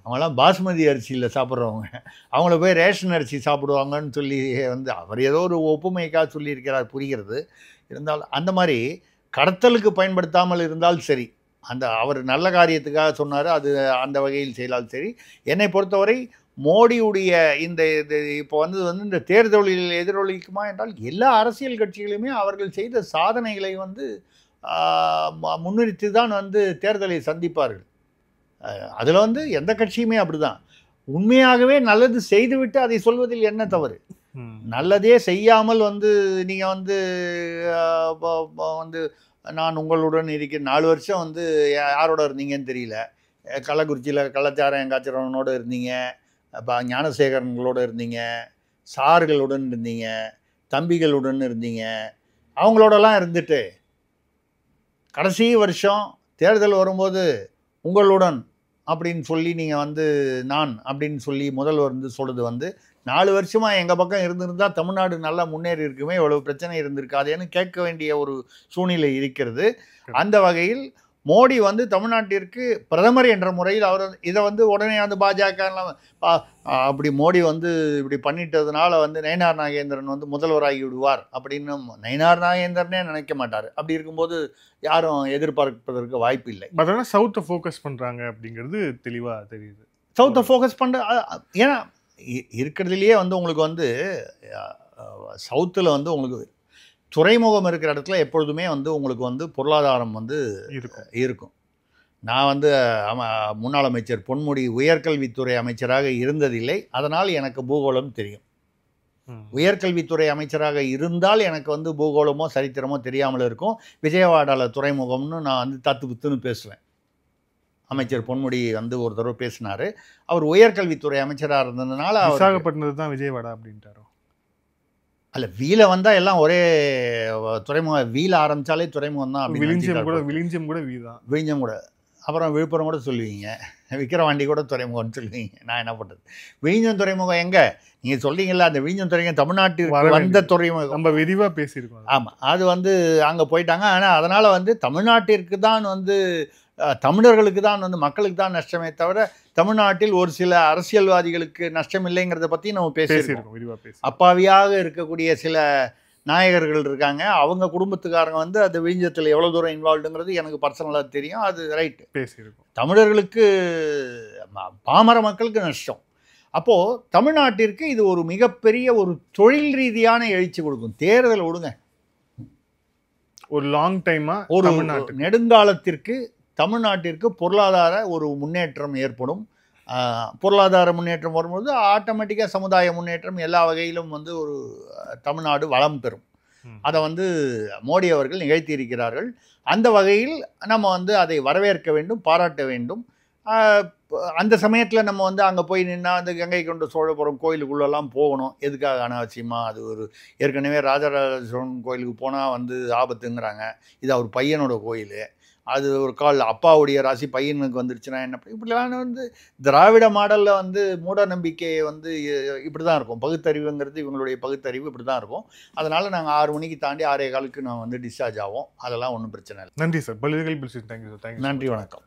S4: அவங்களாம் பாஸ்மதி அரிசியில் சாப்பிட்றவங்க, அவங்கள போய் ரேஷன் அரிசி சாப்பிடுவாங்கன்னு சொல்லி வந்து அவர் ஏதோ ஒரு ஒப்புமைக்காக சொல்லியிருக்கிறார், புரிகிறது. இருந்தாலும் அந்த மாதிரி கடத்தலுக்கு பயன்படுத்தாமல் இருந்தால் சரி, அந்த அவர் நல்ல காரியத்துக்காக சொன்னார், அது அந்த வகையில் செய்தால் சரி. என்னை பொறுத்தவரை மோடியுடைய இந்த இப்போ வந்து இந்த தேர்தலில் எதிரொலிக்குமா என்றால் எல்லா அரசியல் கட்சிகளுமே அவர்கள் செய்த சாதனைகளை வந்து முன்னிறுத்தி தான் வந்து தேர்தலை சந்திப்பார்கள். அதில் வந்து எந்த கட்சியுமே அப்படி தான். உண்மையாகவே நல்லது செய்துவிட்டு அதை சொல்வதில் என்ன தவறு? நல்லதே செய்யாமல் வந்து நீங்கள் வந்து வந்து நான் உங்களுடன் இருக்கிற 4 வருஷம் வந்து யாரோட இருந்தீங்கன்னு தெரியல. கள்ளக்குறிச்சியில் கள்ளச்சாரம் காய்ச்சறவனோடு இருந்தீங்க, ஞானசேகரன்களோடு இருந்தீங்க, சார்களுடன் இருந்தீங்க, தம்பிகளுடன் இருந்தீங்க, அவங்களோடலாம் இருந்துட்டு கடைசி வருஷம் தேர்தல் வரும்போது உங்களுடன் அப்படின்னு சொல்லி நீங்கள் வந்து நான் அப்படின்னு சொல்லி முதல்வர் வந்து சொல்கிறது வந்து 4 வருஷமாக எங்கள் பக்கம் இருந்திருந்தால் தமிழ்நாடு நல்லா முன்னேறி இருக்குமே, எவ்வளோ பிரச்சனை இருந்திருக்காதேன்னு கேட்க வேண்டிய ஒரு சூழ்நிலை இருக்கிறது. அந்த வகையில் மோடி வந்து தமிழ்நாட்டிற்கு பிரதமர் என்ற முறையில் அவர் இதை வந்து உடனே வந்து பாஜக அப்படி மோடி வந்து இப்படி பண்ணிட்டதுனால வந்து நயினார் நாகேந்திரன் வந்து முதல்வராகி விடுவார் அப்படின்னு நயினார் நாகேந்திரனே நினைக்க மாட்டார். அப்படி இருக்கும்போது யாரும் எதிர்பார்ப்பதற்கு வாய்ப்பு இல்லை.
S3: அதனால் சவுத்தை ஃபோக்கஸ் பண்ணுறாங்க அப்படிங்கிறது தெளிவாக தெரியுது.
S4: சவுத்தை ஃபோக்கஸ் பண்ணுற ஏன்னா இருக்கிறதுலையே வந்து உங்களுக்கு வந்து சவுத்தில் வந்து உங்களுக்கு துறைமுகம் இருக்கிற இடத்துல எப்பொழுதுமே வந்து உங்களுக்கு வந்து பொருளாதாரம் வந்து இருக்கும். நான் வந்து முன்னாள் அமைச்சர் பொன்முடி உயர்கல்வித்துறை அமைச்சராக இருந்ததில்லை, அதனால் எனக்கு பூகோளம் தெரியும். உயர்கல்வித்துறை அமைச்சராக இருந்தால் எனக்கு வந்து பூகோளமோ சரித்திரமோ தெரியாமல் இருக்கும். விஜயவாடாவில் துறைமுகம்னு நான் வந்து தத்து புத்துன்னு பேசுவேன். அமைச்சர் பொன்முடி வந்து ஒரு தடவை பேசினார். அவர் உயர்கல்வித்துறை அமைச்சராக இருந்ததுனால
S3: விசாகப்பட்டினது தான் விஜயவாடா அப்படின்ட்டாரோ?
S4: அல்ல, வீல வந்தால் எல்லாம் ஒரே துறைமுகம், வீல ஆரம்பித்தாலே துறைமுகம் தான்.
S3: விழிஞ்சம் கூட வீதான்,
S4: விழிஞ்சம் கூட, அப்புறம் விழுப்புரம் கூட சொல்லுவீங்க, விக்கிரவாண்டி கூட துறைமுகம்னு சொல்லுவீங்க. நான் என்ன பண்ணுறது? விழிஞ்சம் துறைமுகம் எங்கே? நீங்கள் சொல்கிறீங்களா அந்த விழிஞ்சம் துறைமுகம் தமிழ்நாட்டிற்கு வந்த துறைமுகம்
S3: நம்ம விரிவாக பேசியிருக்கோம்.
S4: ஆமாம், அது வந்து அங்கே போயிட்டாங்க. ஆனால் அதனால் வந்து தமிழ்நாட்டிற்கு தான் வந்து தமிழர்களுக்கு தான் வந்து மக்களுக்கு தான் நஷ்டமே தவிர தமிழ்நாட்டில் ஒரு சில அரசியல்வாதிகளுக்கு நஷ்டம் இல்லைங்கிறத பற்றி நம்ம பேசியிருக்கோம். அப்பாவியாக இருக்கக்கூடிய சில நாயகர்கள் இருக்காங்க, அவங்க குடும்பத்துக்காரங்க வந்து அது விழிஞ்சத்தில் எவ்வளோ தூரம் இன்வால்வ்டுங்கிறது எனக்கு பர்சனலாக தெரியும். அது ரைட்டு, பேசியிருக்கோம். தமிழர்களுக்கு, பாமர மக்களுக்கு நஷ்டம். அப்போது தமிழ்நாட்டிற்கு இது ஒரு மிகப்பெரிய ஒரு தொழில் ரீதியான எழுச்சி கொடுக்கும். தேர்தல் விடுங்க,
S3: ஒரு லாங் டைமாக
S4: ஒரு நெடுங்காலத்திற்கு தமிழ்நாட்டிற்கு பொருளாதார ஒரு முன்னேற்றம் ஏற்படும். பொருளாதார முன்னேற்றம் வரும்போது ஆட்டோமேட்டிக்காக சமுதாய முன்னேற்றம் எல்லா வகையிலும் வந்து ஒரு தமிழ்நாடு வளம் பெறும். அதை வந்து மோடி அவர்கள் நிகழ்த்தி இருக்கிறார்கள். அந்த வகையில் நம்ம வந்து அதை வரவேற்க வேண்டும், பாராட்ட வேண்டும். அந்த சமயத்தில் நம்ம வந்து அங்கே போய் நின்னா அந்த கங்கை கொண்ட சோழபுரம் கோயிலுக்குள்ளெல்லாம் போகணும். எதுக்காக அனாவசியமாக? அது ஒரு ஏற்கனவே ராஜராஜ சோழன் கோயிலுக்கு போனால் வந்து ஆபத்துங்கிறாங்க. இது அவர் பையனோட கோயில். அது ஒரு கால் அப்பாவுடைய ராசி பையனுக்கு வந்துருச்சுன்னா என்ன, இப்படிலாம் வந்து திராவிட மாடலில் வந்து மூட நம்பிக்கையை வந்து இப்படி தான் இருக்கும். பகுத்தறிவுங்கிறது இவங்களுடைய பகுத்தறிவு இப்படி தான் இருக்கும். அதனால் நாங்கள் 6 மணிக்கு தாண்டி 6:15க்கு நான் வந்து டிஸ்சார்ஜ் ஆகும். அதெல்லாம் ஒன்றும் பிரச்சனை இல்லை.
S3: நன்றி சார். பல்வேறு கேள்வி. Thank you sir. தேங்க்யூ.
S4: நன்றி, வணக்கம்.